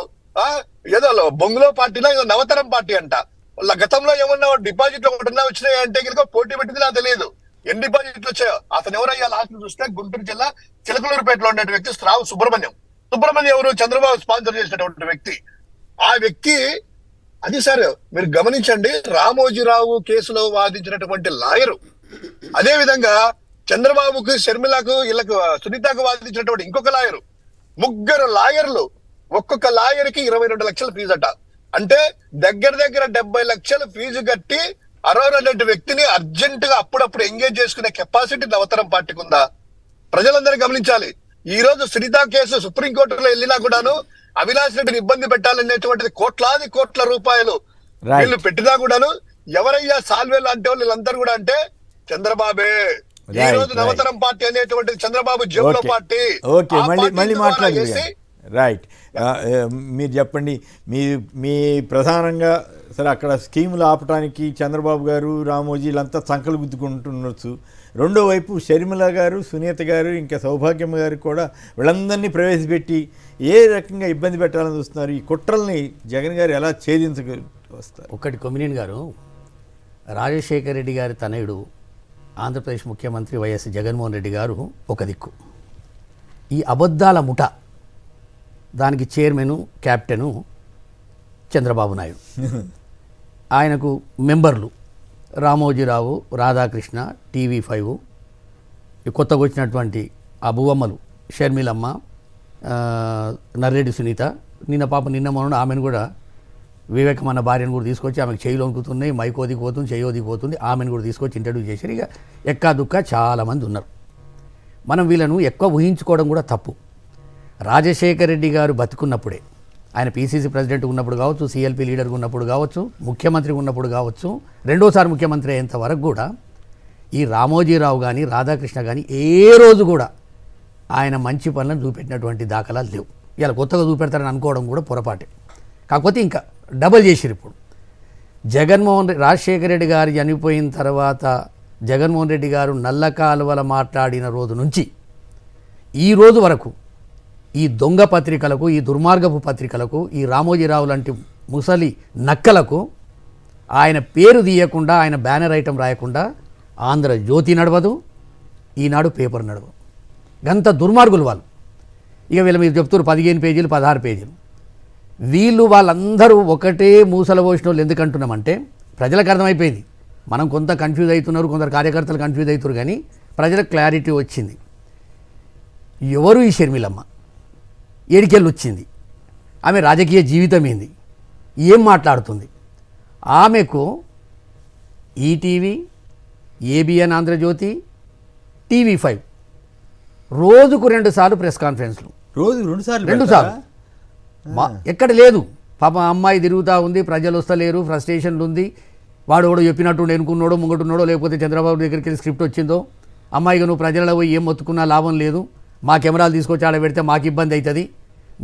ఏదో బొంగులో పార్టీలో ఏదో నవతరం పార్టీ అంట, వాళ్ళ గతంలో ఏమన్నా డిపాజిట్లు ఒకటిన్నా వచ్చినాయి అంటే కనుక పోటీ పెట్టింది నాకు తెలియదు. ఎన్ని డిపాజిట్లు వచ్చాయో. అతను ఎవరయ్యా లాస్ట్ చూస్తే గుంటూరు జిల్లా చిలకలూరుపేటలో ఉండే వ్యక్తి శ్రావ్ సుబ్రహ్మణ్యం ఎవరు చంద్రబాబు స్పాన్సర్ చేసినటువంటి వ్యక్తి. ఆ వ్యక్తి అది సార్ మీరు గమనించండి, రామోజీరావు కేసులో వాదించినటువంటి లాయరు, అదే విధంగా చంద్రబాబుకు, షర్మిలకు, వీళ్ళకు, సునీతకు వాదించినటువంటి ఇంకొక లాయరు, ముగ్గురు లాయర్లు, ఒక్కొక్క లాయర్కి 22 లక్షల ఫీజు అట. అంటే దగ్గర 70 లక్షల ఫీజు కట్టి అర్హులైన వ్యక్తిని అర్జెంట్ గా అప్పుడప్పుడు ఎంగేజ్ చేసుకునే కెపాసిటీ నవతరం పార్టీకి ఉందా? ప్రజలందరూ గమనించాలి. ఈ రోజు సునీత కేసు సుప్రీంకోర్టులో వెళ్ళినా కూడాను అవినాష్ రెడ్డిని ఇబ్బంది పెట్టాలనేటువంటిది కోట్ల రూపాయలు వీళ్ళు పెట్టినా కూడాను ఎవరయ్యా సాల్వే లాంటి వాళ్ళు వీళ్ళందరూ కూడా అంటే చంద్రబాబే. ఈ రోజు నవతరం పార్టీ అనేటువంటిది చంద్రబాబు జేబులో పార్టీ. ఓకే, మళ్ళీ మాట్లాడి రైట్. మీరు చెప్పండి, మీ ప్రధానంగా సరే అక్కడ స్కీములు ఆపడానికి చంద్రబాబు గారు, రామోజీ వీళ్ళంతా సంకలు గుద్దుకుంటుండొచ్చు. రెండో వైపు షర్మిల గారు, సునీత గారు, ఇంకా సౌభాగ్యమ్మ గారు కూడా వీళ్ళందరినీ ప్రవేశపెట్టి ఏ రకంగా ఇబ్బంది పెట్టాలని చూస్తున్నారు. ఈ కుట్రల్ని జగన్ గారు ఎలా ఛేదించవస్తారు? ఒకటి కొమ్మినేని గారు, రాజశేఖర రెడ్డి గారి తనయుడు ఆంధ్రప్రదేశ్ ముఖ్యమంత్రి వైఎస్ జగన్మోహన్ రెడ్డి గారు ఒక దిక్కు, ఈ అబద్ధాల ముఠ దానికి చైర్మను, క్యాప్టెను చంద్రబాబు నాయుడు, ఆయనకు మెంబర్లు రామోజీరావు, రాధాకృష్ణ, TV5, కొత్తగా వచ్చినటువంటి ఆ బువ్వమ్మలు షర్మిలమ్మ, నర్రెడ్డి సునీత, నిన్న మొన్న ఆమెను కూడా వివేకమన్న భార్యను కూడా తీసుకొచ్చి ఆమెకు చేయి లొంకుతున్నాయి, మైక్ ఒదిగిపోతుంది, చేయి ఒదిగిపోతుంది, ఆమెను కూడా తీసుకొచ్చి ఇంట్రడ్యూస్ చేశారు. ఇక ఎక్కా దుక్క చాలామంది ఉన్నారు. మనం వీళ్ళను ఎక్కువ ఊహించుకోవడం కూడా తప్పు. రాజశేఖర రెడ్డి గారు బతుకున్నప్పుడే, ఆయన PCC ప్రెసిడెంట్ ఉన్నప్పుడు కావచ్చు, CLP లీడర్గా ఉన్నప్పుడు కావచ్చు, ముఖ్యమంత్రి ఉన్నప్పుడు కావచ్చు, రెండోసారి ముఖ్యమంత్రి అయ్యేంత వరకు కూడా ఈ రామోజీరావు కానీ, రాధాకృష్ణ కానీ ఏ రోజు కూడా ఆయన మంచి పనులను చూపెట్టినటువంటి దాఖలాలు లేవు. ఇలా కొత్తగా చూపెడతారని అనుకోవడం కూడా పొరపాటే. కాకపోతే ఇంకా డబల్ చేసిరు. ఇప్పుడు రాజశేఖర రెడ్డి గారు చనిపోయిన తర్వాత జగన్మోహన్ రెడ్డి గారు నల్ల కాలువల మాట్లాడిన రోజు నుంచి ఈ రోజు వరకు ఈ దొంగ పత్రికలకు, ఈ దుర్మార్గపు పత్రికలకు, ఈ రామోజీరావు లాంటి ముసలి నక్కలకు ఆయన పేరు తీయకుండా, ఆయన బ్యానర్ ఐటమ్ రాయకుండా ఆంధ్రజ్యోతి నడవదు, ఈనాడు పేపర్ నడవదు. గంత దుర్మార్గులు వాళ్ళు. ఇక వీళ్ళ మీరు చెప్తారు 15 పేజీలు 16 పేజీలు. వాళ్ళందరూ ఒకటే మూసల పోసిన వాళ్ళు. ఎందుకంటున్నామంటే ప్రజలకు అర్థమైపోయింది. మనం కొంత కన్ఫ్యూజ్ అవుతున్నారు, కొందరు కార్యకర్తలు కన్ఫ్యూజ్ అవుతారు, కానీ ప్రజలకు క్లారిటీ వచ్చింది. ఎవరు ఈ షర్మిలమ్మ, ఏడికెళ్ళి వచ్చింది, ఆమె రాజకీయ జీవితం ఏంది, ఏం మాట్లాడుతుంది, ఆమెకు ఈటీవీ, ABN ఆంధ్రజ్యోతి, TV5 రోజుకు 2 సార్లు ప్రెస్ కాన్ఫరెన్స్లు, రోజు 2 సార్లు ఎక్కడ లేదు. పాప అమ్మాయి తిరుగుతూ ఉంది, ప్రజలు వస్తలేరు, ఫ్రస్ట్రేషన్లు ఉంది. వాడు చెప్పినట్టు ఎన్నుకున్నాడో ముంగటున్నాడో, లేకపోతే చంద్రబాబు దగ్గరికి వెళ్ళి స్క్రిప్ట్ వచ్చిందో, అమ్మాయిగా నువ్వు ప్రజలలో పోయి ఏం మొత్తుకున్నా లాభం లేదు, మా కెమెరాలు తీసుకొచ్చి ఆడ పెడితే మాకు ఇబ్బంది అవుతుంది,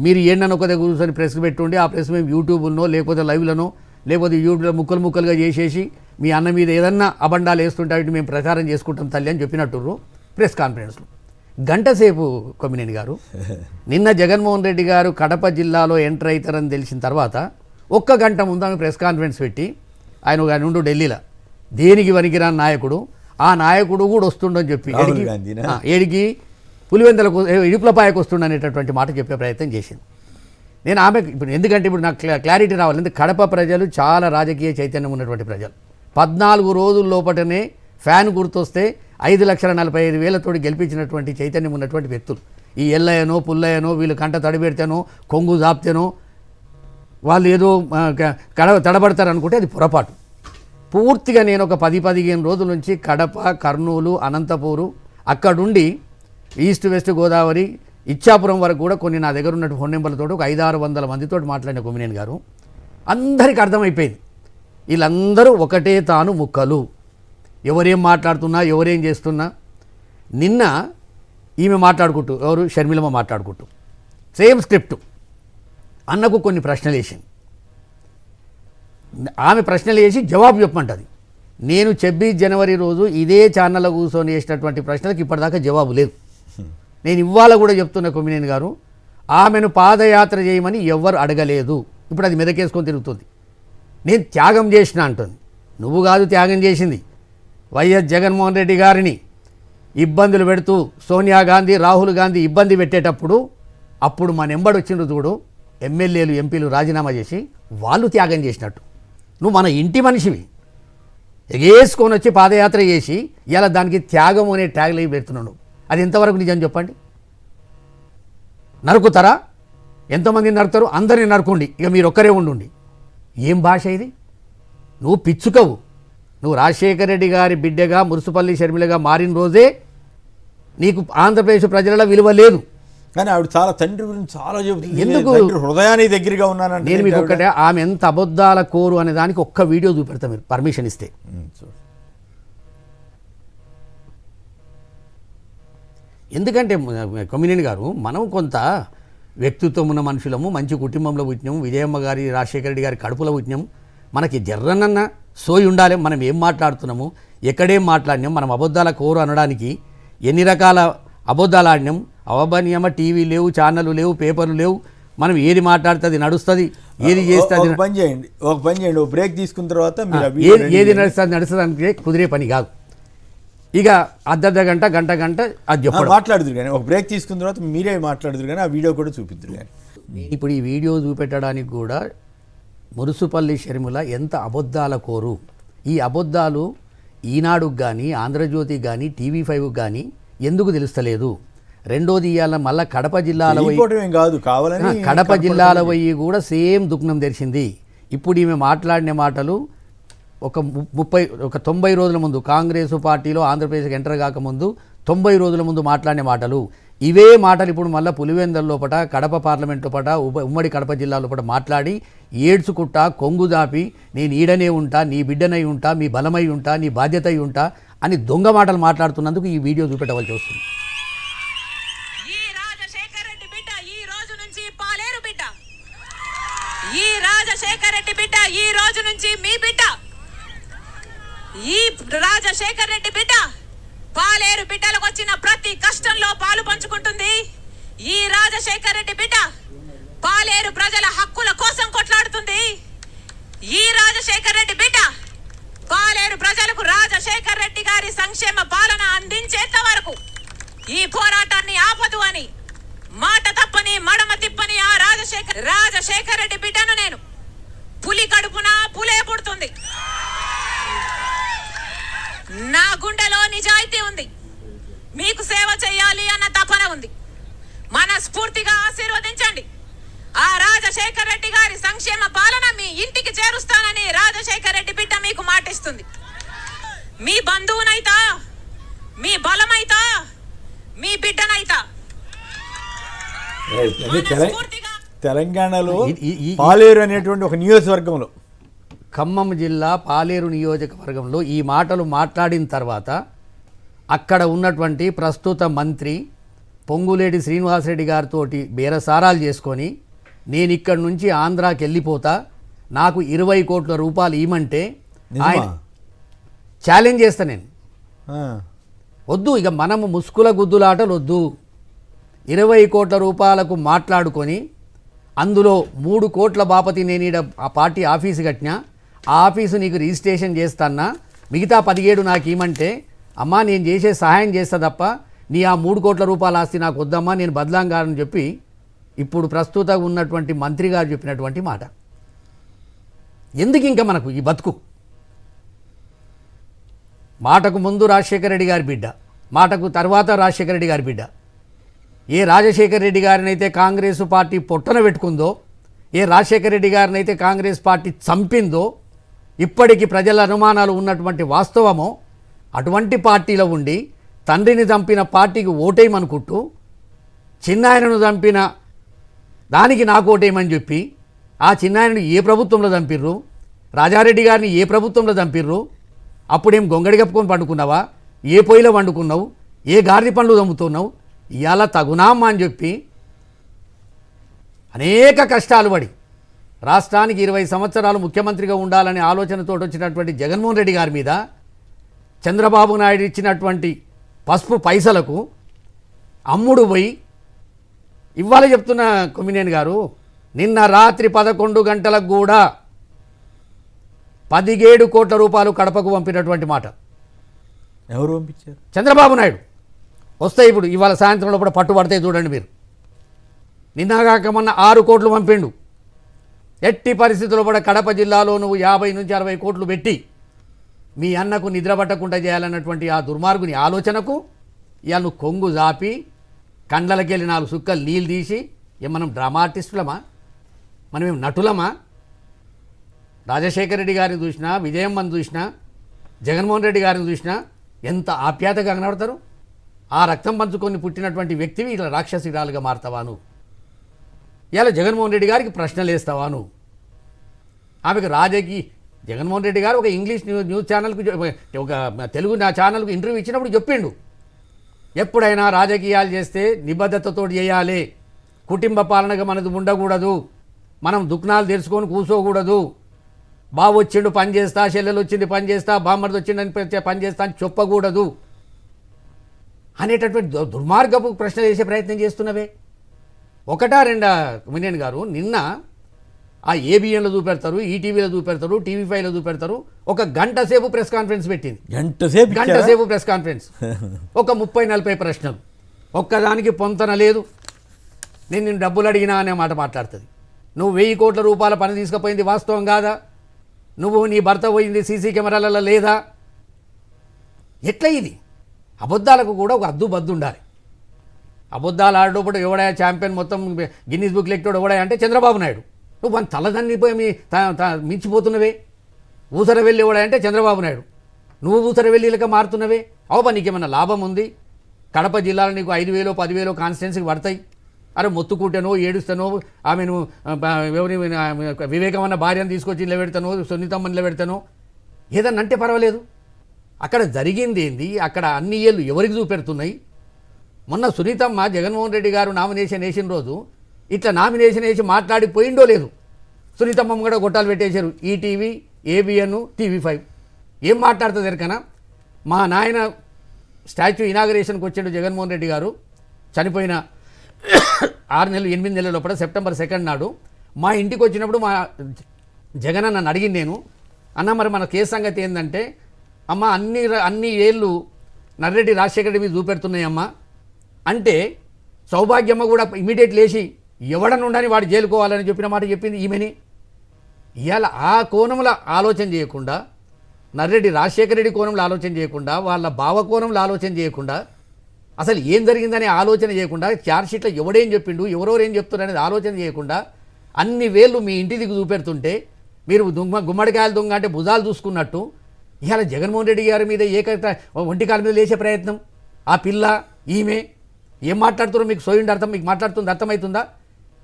మీరు ఏంటన్నా ఒక దగ్గర కూర్చొని ప్రెస్ పెట్టుండి ఆ ప్రెస్ మేము యూట్యూబ్లో లేకపోతే లైవ్లను లేకపోతే యూట్యూబ్లో ముక్కలుగా చేసేసి మీ అన్న మీద ఏదన్నా అబండాలు వేస్తుంటే అవి మేము ప్రచారం చేసుకుంటాం తల్లి అని చెప్పినట్టు ప్రెస్ కాన్ఫరెన్స్లో గంట సేపు. కొమ్మినేని గారు, నిన్న జగన్మోహన్ రెడ్డి గారు కడప జిల్లాలో ఎంటర్ అవుతారని తెలిసిన తర్వాత 1 గంట ముందు ఆమె ప్రెస్ కాన్ఫరెన్స్ పెట్టి, ఆయన ఒక నుండు ఢిల్లీలో దేనికి వనికిరాని నాయకుడు, ఆ నాయకుడు కూడా వస్తుండని చెప్పి ఏడికి పులివెందులకు ఇడుపులపాయకు వస్తుండనేటటువంటి మాట చెప్పే ప్రయత్నం చేసింది. నేను ఆమె ఇప్పుడు ఎందుకంటే ఇప్పుడు నాకు క్లారిటీ రావాలి. ఎందుకంటే కడప ప్రజలు చాలా రాజకీయ చైతన్యం ఉన్నటువంటి ప్రజలు. 14 రోజుల లోపటనే ఫ్యాన్ గుర్తొస్తే 5,45,000 గెలిపించినటువంటి చైతన్యం ఉన్నటువంటి వ్యక్తులు. ఈ ఎల్లయ్యనో పుల్లయ్యనో వీళ్ళు కంట తడిపెడితేనో కొంగు జాప్తేనో వాళ్ళు ఏదో తడబడతారు అనుకుంటే అది పొరపాటు. పూర్తిగా నేను ఒక 10-15 రోజుల నుంచి కడప, కర్నూలు, అనంతపూరు, అక్కడుండి ఈస్ట్ వెస్ట్ గోదావరి, ఇచ్చాపురం వరకు కూడా కొన్ని నా దగ్గర ఉన్నట్టు ఫోన్ నెంబర్లతో ఒక 500-600 మందితో మాట్లాడిన కొమ్మినేని గారు. అందరికీ అర్థమైపోయింది వీళ్ళందరూ ఒకటే తాను ముక్కలు, ఎవరేం మాట్లాడుతున్నా ఎవరేం చేస్తున్నా. నిన్న ఈమె మాట్లాడుకుంటూ, ఎవరు షర్మిలమ్మ మాట్లాడుకుంటూ సేమ్ స్క్రిప్ట్, అన్నకు కొన్ని ప్రశ్నలు వేసింది. ఆమె ప్రశ్నలు వేసి జవాబు చెప్పమంటుంది. నేను 26 జనవరి రోజు ఇదే ఛానల్లో కూర్చొని వేసినటువంటి ప్రశ్నలకు ఇప్పటిదాకా జవాబు లేదు. నేను ఇవాళ కూడా చెప్తున్న కొమ్మినేని గారు, ఆమెను పాదయాత్ర చేయమని ఎవ్వరు అడగలేదు. ఇప్పుడు అది మెదకేసుకొని తిరుగుతుంది. నేను త్యాగం చేసిన అంటుంది. నువ్వు కాదు త్యాగం చేసింది, వైఎస్ జగన్మోహన్ రెడ్డి గారిని ఇబ్బందులు పెడుతూ సోనియా గాంధీ, రాహుల్ గాంధీ ఇబ్బంది పెట్టేటప్పుడు అప్పుడు మన ఎంబడి వచ్చిండ్రు చూడు, ఎమ్మెల్యేలు ఎంపీలు రాజీనామా చేసి వాళ్ళు త్యాగం చేసినట్టు. నువ్వు మన ఇంటి మనిషివి, ఎగేసుకొని వచ్చి పాదయాత్ర చేసి ఇలా దానికి త్యాగం అనే ట్యాగ్ లైవ్ పెడుతున్నాడు. అది ఎంతవరకు నిజం చెప్పండి? నరుకుతారా? ఎంతమందిని నరుకుతారు? అందరిని నరుకోండి, ఇక మీరు ఒక్కరే ఉండుండి. ఏం భాష ఇది? నువ్వు పిచ్చుకవు. నువ్వు రాజశేఖర రెడ్డి గారి బిడ్డగా మురుసుపల్లి షర్మిలగా మారిన రోజే నీకు ఆంధ్రప్రదేశ్ ప్రజల విలువ లేదు. కానీ ఆవిడ చాలా తండ్రి గురించి చాలా చెబుతుంది. ఎందుకు? తండ్రి హృదయానికి దగ్గరగా ఉన్నానంటే నేను మీకు ఒక్కటే, ఆమె ఎంత అబద్ధాల కోరు అనే దానికి ఒక్క వీడియో చూపెడతా మీరు పర్మిషన్ ఇస్తే. ఎందుకంటే కొమ్మినేని గారు, మనం కొంత వ్యక్తిత్వం ఉన్న మనుషులము, మంచి కుటుంబంలో పుట్టినాము, విజయమ్మ గారి రాజశేఖర రెడ్డి గారి కడుపులో పుట్టినాము, మనకి జర్రనన్న సోయి ఉండాలి. మనం ఏం మాట్లాడుతున్నాము, ఎక్కడేం మాట్లాడినాం, మనం అబద్ధాల కోరు అనడానికి ఎన్ని రకాల అబద్ధాలు ఆడినాం. అవబనియమ టీవీ లేవు, ఛానళ్ళు లేవు, పేపర్లు లేవు. మనం ఏది మాట్లాడుతుంది నడుస్తుంది, ఏది చేస్తుంది. ఒక పని చేయండి, ఒక బ్రేక్ తీసుకున్న తర్వాత ఏది నడుస్తుంది కుదిరే పని కాదు. ఇక అర్ధ గంట అది చెప్పడం మాట్లాడుదురు కానీ, ఒక బ్రేక్ తీసుకున్న తర్వాత మీరే మాట్లాడుదురు కానీ ఆ వీడియో కూడా చూపిద్దురు కానీ. ఇప్పుడు ఈ వీడియో చూపెట్టడానికి కూడా మురుసుపల్లి షర్మిల ఎంత అబద్ధాల కోరు. ఈ అబద్ధాలు ఈనాడుకు కానీ, ఆంధ్రజ్యోతికి కానీ, టీవీ5కు కానీ ఎందుకు తెలుస్తలేదు? రెండోది ఇవాళ మళ్ళీ కడప జిల్లాల పోయి కూడా సేమ్ దుఃఖం తెరిచింది. ఇప్పుడు ఈమె మాట్లాడిన మాటలు ఒక 90 రోజుల ముందు కాంగ్రెస్ పార్టీలో ఆంధ్రప్రదేశ్కి ఎంటర్ కాకముందు 90 రోజుల ముందు మాట్లాడిన మాటలు, ఇవే మాటలు ఇప్పుడు మళ్ళీ పులివెందల లోపట, కడప పార్లమెంట్ లోపట, ఉమ్మడి కడప జిల్లా లోపట మాట్లాడి ఏడ్చుకుంటా కొంగు దాపి నేను ఈడనే ఉంటా, నీ బిడ్డనై ఉంటా, మీ బలమై ఉంటా, నీ బాధ్యత అయి ఉంటా అని దొంగ మాటలు మాట్లాడుతున్నందుకు ఈ వీడియో చూపెట్టవలసి వస్తుంది. ఈ రాజశేఖర రెడ్డి బిడ్డ ఈ రోజు నుంచి పాలేరు బిడ్డ, ఈ రాజశేఖర రెడ్డి బిడ్డ ఈ రోజు నుంచి మీ బిడ్డ, ఈ రాజశేఖర రెడ్డి బిడ్డ పాలేరు బిడ్డలకు వచ్చిన ప్రతి కష్టంలో పాలు పంచుకుంటుంది. ఈ రాజశేఖర రెడ్డి బిడ్డ పాలేరు ప్రజల హక్కుల కోసం కొట్లాడుతుంది. ఈ రాజశేఖర రెడ్డి బిడ్డ పాలేరు ప్రజలకు రాజశేఖర రెడ్డి గారి సంక్షేమ పాలన అందించేంత వరకు ఈ పోరాటాన్ని ఆపదు అని మాట తప్పని మడమ తిప్పని ఆ రాజశేఖర రెడ్డి బిడ్డను నేను పులి కడుపున పులే పుడుతుంది. నా గుండెలో నిజాయితీ ఉంది, మీకు సేవ చేయాలి అన్న తపన ఉంది. మనస్ఫూర్తిగా ఆశీర్వదించండి. ఆ రాజశేఖర రెడ్డి గారి సంక్షేమ పాలన మీ ఇంటికి చేరుస్తానని రాజశేఖర రెడ్డి బిడ్డ మీకు మాటిస్తుంది. మీ బంధువునైతా, మీ బలమైతా, మీ బిడ్డనైతా. తెలంగాణలో పాలేరు అనేటువంటి ఒక నియోజకవర్గంలో, ఖమ్మం జిల్లా పాలేరు నియోజకవర్గంలో ఈ మాటలు మాట్లాడిన తర్వాత అక్కడ ఉన్నటువంటి ప్రస్తుత మంత్రి పొంగులేటి శ్రీనివాసరెడ్డి గారితో బేరసారాలు చేసుకొని నేను ఇక్కడి నుంచి ఆంధ్రాకి వెళ్ళిపోతా, నాకు 20 కోట్ల రూపాయలు ఇవ్వమంటే ఆయన ఛాలెంజ్ చేస్తా. నేను వద్దు, ఇక మనము ముసుగుల గుద్దులాటలు వద్దు. 20 కోట్ల రూపాయలకు మాట్లాడుకొని అందులో 3 కోట్ల బాపతి నేను ఈడ ఆ పార్టీ ఆఫీసు కట్టినా, ఆ ఆఫీసు నీకు రిజిస్ట్రేషన్ చేస్తానా, మిగతా 17 నాకు ఇవ్వమంటే అమ్మా నేను చేసే సహాయం చేస్తా తప్ప నీ ఆ 3 కోట్ల రూపాయల ఆస్తి నాకు వద్దమ్మా, నేను బదలాంగారని చెప్పి ఇప్పుడు ప్రస్తుతం ఉన్నటువంటి మంత్రి గారు చెప్పినటువంటి మాట. ఎందుకు ఇంకా మనకు ఈ బతుకు? మాటకు ముందు రాజశేఖర రెడ్డి గారి బిడ్డ, మాటకు తర్వాత రాజశేఖర రెడ్డి గారి బిడ్డ. ఏ రాజశేఖర రెడ్డి గారిని అయితే కాంగ్రెస్ పార్టీ పొట్టన పెట్టుకుందో, ఏ రాజశేఖర రెడ్డి గారిని అయితే కాంగ్రెస్ పార్టీ చంపిందో, ఇప్పటికీ ప్రజల అనుమానాలు ఉన్నటువంటి వాస్తవమో, అటువంటి పార్టీలో ఉండి తండ్రిని చంపిన పార్టీకి ఓటేయమనుకుంటూ చిన్నాయనను చంపిన దానికి నాకు ఓటేయమని చెప్పి ఆ చిన్నాయనను ఏ ప్రభుత్వంలో చంపిర్రు, రాజారెడ్డి గారిని ఏ ప్రభుత్వంలో చంపిర్రు, అప్పుడేం గొంగడి కప్పుకొని పండుకున్నావా, ఏ పొయ్యిలో వండుకున్నావు, ఏ గాడిద పండ్లు దమ్ముతున్నావు, ఇవాళ తగునామా అని చెప్పి అనేక కష్టాలు పడి రాష్ట్రానికి 20 సంవత్సరాలు ముఖ్యమంత్రిగా ఉండాలనే ఆలోచనతో వచ్చినటువంటి జగన్మోహన్ రెడ్డి గారి మీద చంద్రబాబు నాయుడు ఇచ్చినటువంటి పసుపు పైసలకు అమ్ముడు పోయి ఇవాళ చెప్తున్న కొమ్మినేని గారు నిన్న రాత్రి 11 గంటలకు కూడా 17 కోట్ల రూపాయలు కడపకు పంపినటువంటి మాట ఎవరు పంపించారు? చంద్రబాబు నాయుడు. వస్తాయి ఇప్పుడు ఇవాళ సాయంత్రంలో కూడా పట్టుబడతాయి చూడండి మీరు. నిన్నగాక మొన్న 6 కోట్లు పంపిండు. ఎట్టి పరిస్థితుల్లో కూడా కడప జిల్లాలో నువ్వు 50 నుంచి 60 కోట్లు పెట్టి మీ అన్నకు నిద్ర పట్టకుండా చేయాలన్నటువంటి ఆ దుర్మార్గుని ఆలోచనకు ఇవాళ నువ్వు కొంగు జాపి కండ్లకెళ్ళి 4 సుక్కలు నీళ్ళు తీసి మనం డ్రామా ఆర్టిస్టులమా, మనమేం నటులమా? రాజశేఖర రెడ్డి గారిని చూసినా, విజయమ్మని చూసినా, జగన్మోహన్ రెడ్డి గారిని చూసినా ఎంత ఆప్యాయతగా కనబడతారు. ఆ రక్తం పంచుకొని పుట్టినటువంటి వ్యక్తివి ఇలా రాక్షసిరాలుగా మారుతావా నువ్వు? ఇలా జగన్మోహన్ రెడ్డి గారికి ప్రశ్నలు వేస్తావా నువ్వు? ఆమెకు జగన్మోహన్ రెడ్డి గారు ఒక ఇంగ్లీష్ న్యూస్ ఛానల్కు ఒక తెలుగు ఛానల్కు ఇంటర్వ్యూ ఇచ్చినప్పుడు చెప్పిండు, ఎప్పుడైనా రాజకీయాలు చేస్తే నిబద్ధతతో చేయాలి, కుటుంబ పాలనగా మనది ఉండకూడదు, మనం దుఃఖాలు తెరుచుకొని కూర్చోకూడదు, బాబు వచ్చిండు పని చేస్తా, చెల్లెలు వచ్చింది పని చేస్తా, బామ్మర్ది వచ్చిండని పని చేస్తా అని చెప్పకూడదు అనేటటువంటి దుర్మార్గపు ప్రశ్నలు వేసే ప్రయత్నం చేస్తున్నవే. ఒకటా రెండా కొమ్మినేని గారు? నిన్న ఆ ఏబిఎన్లో చూపెడతారు, ఈటీవీలో చూపెడతారు, టీవీ5లో చూపెడతారు. ఒక గంట సేపు ప్రెస్ కాన్ఫరెన్స్ పెట్టింది. గంట సేపు ప్రెస్ కాన్ఫరెన్స్, ఒక 30-40 ప్రశ్నలు, ఒక్కదానికి పొంతన లేదు. నేను డబ్బులు అడిగినా అనే మాట మాట్లాడుతుంది. నువ్వు 1000 కోట్ల రూపాయల పని తీసుకుపోయింది వాస్తవం కాదా? నువ్వు నీ భర్త పోయింది సీసీ కెమెరాలలో లేదా? ఎట్లా ఇది? అబద్ధాలకు కూడా ఒక అద్దు ఉండాలి. అబద్ధాలు ఆడేటప్పుడు ఎవడా ఛాంపియన్ మొత్తం గిన్నీస్ బుక్ లెక్టాడు ఎవడా అంటే చంద్రబాబు నాయుడు. నువ్వు మన తలదన్ని పోయి మించిపోతున్నవే. ఊసర వెళ్ళి ఎవడా అంటే చంద్రబాబు నాయుడు. నువ్వు ఊసర వెళ్ళిలక మారుతున్నవే. అవబా నీకేమన్నా లాభం ఉంది? కడప జిల్లాలో నీకు 5,000 10,000 కాన్స్టిట్యున్సీకి పడతాయి. అరే మొత్తుకుంటేనో ఏడుస్తానో, ఆమెను ఎవరి వివేకమన్న భార్యను తీసుకొచ్చి నిలబెడతానో, సున్నితమ్మని నిలబెడతానో ఏదన్నా అంటే పర్వాలేదు. అక్కడ జరిగింది ఏంది? అక్కడ అన్ని ఏళ్ళు ఎవరికి చూపెడుతున్నాయి? మొన్న సునీతమ్మ జగన్మోహన్ రెడ్డి గారు నామినేషన్ వేసిన రోజు ఇట్లా నామినేషన్ వేసి మాట్లాడిపోయిండో లేదు. సునీతమ్మ కూడా గొట్టాలు పెట్టేశారు. ఈటీవీ, ఏబిఎన్, టీవీ5 ఏం మాట్లాడుతుంది ఎరకనా? మా నాయన స్టాచ్యూ ఇనాగరేషన్కి వచ్చాడు జగన్మోహన్ రెడ్డి గారు, చనిపోయిన 8 నెలల లోపల సెప్టెంబర్ 2 నాడు మా ఇంటికి వచ్చినప్పుడు మా జగన్ నన్ను అడిగింది, నేను అన్న మరి మన కేసు సంగతి ఏంటంటే, అమ్మ అన్ని ఏళ్ళు నర్రెడ్డి రాజశేఖర రెడ్డి మీద చూపెడుతున్నాయమ్మా అంటే సౌభాగ్యమ్మ కూడా ఇమీడియట్ లేచి ఎవడనుండని వాడు జైలుకోవాలని చెప్పిన మాట చెప్పింది ఈమెని. ఇవాళ ఆ కోణంలో ఆలోచన చేయకుండా, నర్రెడ్డి రాజశేఖర రెడ్డి కోణంలో ఆలోచన చేయకుండా, వాళ్ళ బావ కోణంలో ఆలోచన చేయకుండా, అసలు ఏం జరిగిందనే ఆలోచన చేయకుండా, ఛార్జ్షీట్లో ఎవడేం చెప్పిండు, ఎవరెవరేం చెప్తున్నారు అనేది ఆలోచన చేయకుండా అన్ని వేళ్ళు మీ ఇంటి దిగు చూపెడుతుంటే మీరు గుమ్మడికాయలు దొంగ అంటే భుజాలు చూసుకున్నట్టు ఇవాళ జగన్మోహన్ రెడ్డి గారి మీద ఒంటికాల మీద లేచే ప్రయత్నం. ఆ పిల్ల ఈమె ఏం మాట్లాడుతున్నారో మీకు మీకు మాట్లాడుతుంది అర్థమవుతుందా?